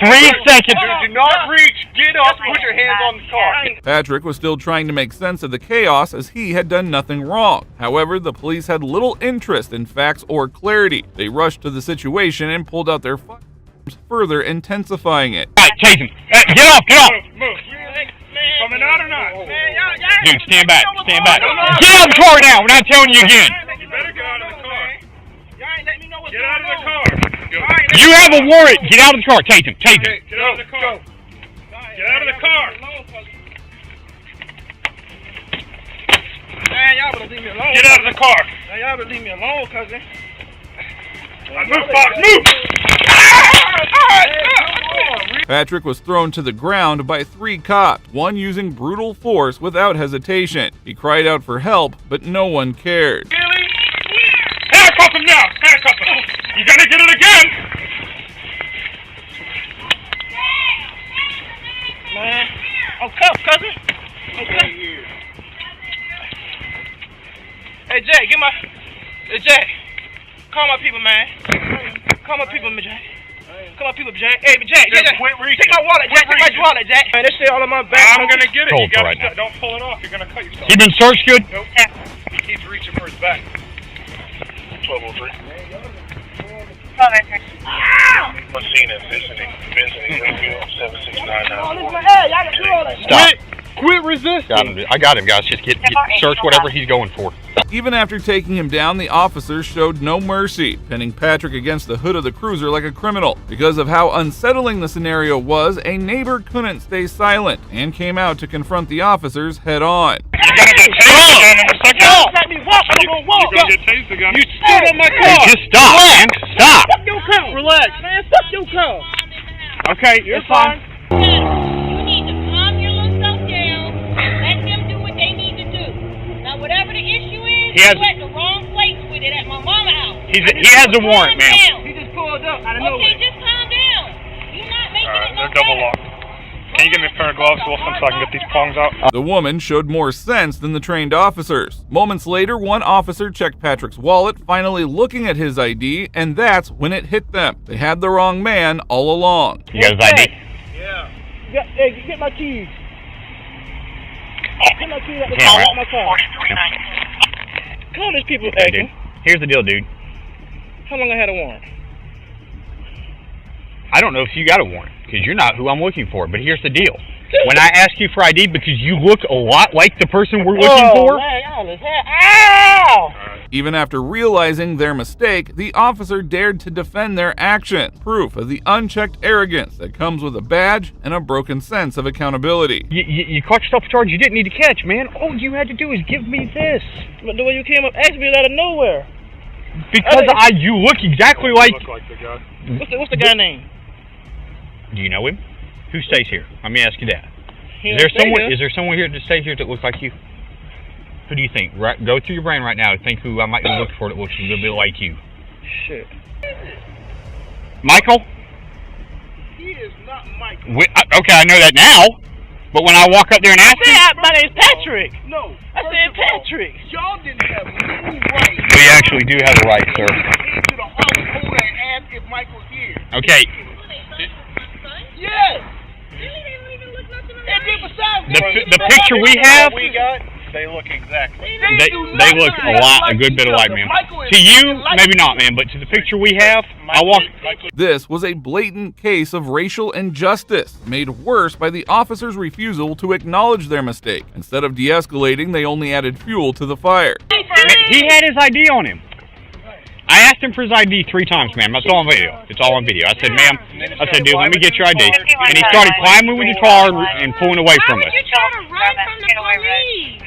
3 seconds. Do not reach. Get up. Put your hands on the car. Patrick was still trying to make sense of the chaos as he had done nothing wrong. However, the police had little interest in facts or clarity. They rushed to the situation and pulled out their firearms, further intensifying it. Alright, chase him. Get off, get off. Move. Coming out or not? Dude, stand back, stand back. Get out of the car now. We're not telling you again. You better get out of the car. Y'all ain't letting me know what's going on. Get out of the car. You have a warrant. Get out of the car. Tase him. Tase him. Get out of the car. Get out of the car. Man, y'all better leave me alone. Get out of the car. Man, y'all better leave me alone, cousin. Move, Fox, move! Patrick was thrown to the ground by 3 cops, one using brutal force without hesitation. He cried out for help, but no one cared. Handcuff him now! Handcuff him! You gotta get it again! Man, I'm cuffed, cousin. I'm cuffed. Hey, Jay, get my... Hey, Jay. Call my people, man. Call my people, Jack. Call my people, Jack. Hey, Jack, take my wallet, Jack. Take my wallet, Jack. Man, this shit all on my back. I'm gonna get it. You gotta stop. Don't pull it off. You're gonna cut yourself. He been searched good? Nope. He keeps reaching for his back. 1203. What's seen in Vincent, Winfield, 7699. Stop. Quit resisting. I got him, guys. Just get search whatever he's going for. Even after taking him down, the officers showed no mercy, pinning Patrick against the hood of the cruiser like a criminal. Because of how unsettling the scenario was, a neighbor couldn't stay silent and came out to confront the officers head on. You're gonna get tased again in a second. Let me walk. I'm gonna walk. You're gonna get tased again. You stood on my car. Hey, just stop, man. Stop. Fuck your car. Relax, man. Fuck your car. Okay, you're fine. Whatever the issue is, He has you're at the wrong place with it at my mama's house. He has a warrant, ma'am. He just pulled up out of nowhere. Okay, just calm down. You're not making it no They're double locked. Can you give me a pair of gloves, Wilson, so I can get these prongs out? The woman showed more sense than the trained officers. Moments later, one officer checked Patrick's wallet, finally looking at his ID, and that's when it hit them. They had the wrong man all along. You got his ID? Yeah. Hey, get my keys. Get my keys at the car. My car. Call these people, okay, dude. Here's the deal, dude. How long I had a warrant? I don't know if you got a warrant, because you're not who I'm looking for, but here's the deal. When I ask you for ID because you look a lot like the person we're looking for... Ow! Even after realizing their mistake, the officer dared to defend their action, proof of the unchecked arrogance that comes with a badge and a broken sense of accountability. You caught yourself a charge you didn't need to catch, man. All you had to do is give me this. But the way you came up, asked me out of nowhere. Because you look exactly like... Look like the guy. What's the guy name? Do you know him? Who stays here? Let me ask you that. Is there someone here that stays here that looks like you? Who do you think? Go through your brain right now and think who I might be looking for that looks a little bit like you. Shit. Michael? He is not Michael. Okay, I know that now. But when I walk up there and ask him... My name's Patrick. No. I said Patrick. Y'all didn't have any right. We actually do have a right, sir. To the household and ask if Michael's here. Okay. Yes. The picture we have... They look exactly. They look a good bit alike, man. To you, maybe not, man, but to the picture we have, I walk... This was a blatant case of racial injustice, made worse by the officers' refusal to acknowledge their mistake. Instead of de-escalating, they only added fuel to the fire. He had his ID on him. I asked him for his ID 3 times, ma'am. That's all on video. It's all on video. I said, ma'am, I said, dude, let me get your ID. And he started climbing with the car and pulling away from us. Why would you try to run from the police?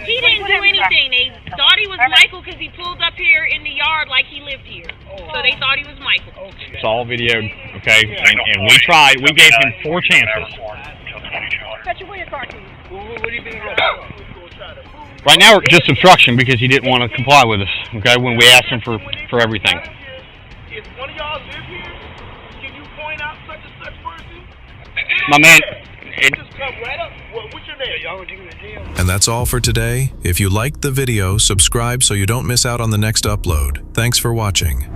He didn't do anything. They thought he was Michael because he pulled up here in the yard like he lived here. So they thought he was Michael. It's all videoed, okay? And we tried. We gave him 4 chances. Right now, we're just obstruction because he didn't want to comply with us, okay, when we asked him for everything. If one of y'all live here, can you point out such and such person? My man, Just come right up. What's your name? Y'all gonna give me the deal? And that's all for today. If you liked the video, subscribe so you don't miss out on the next upload. Thanks for watching.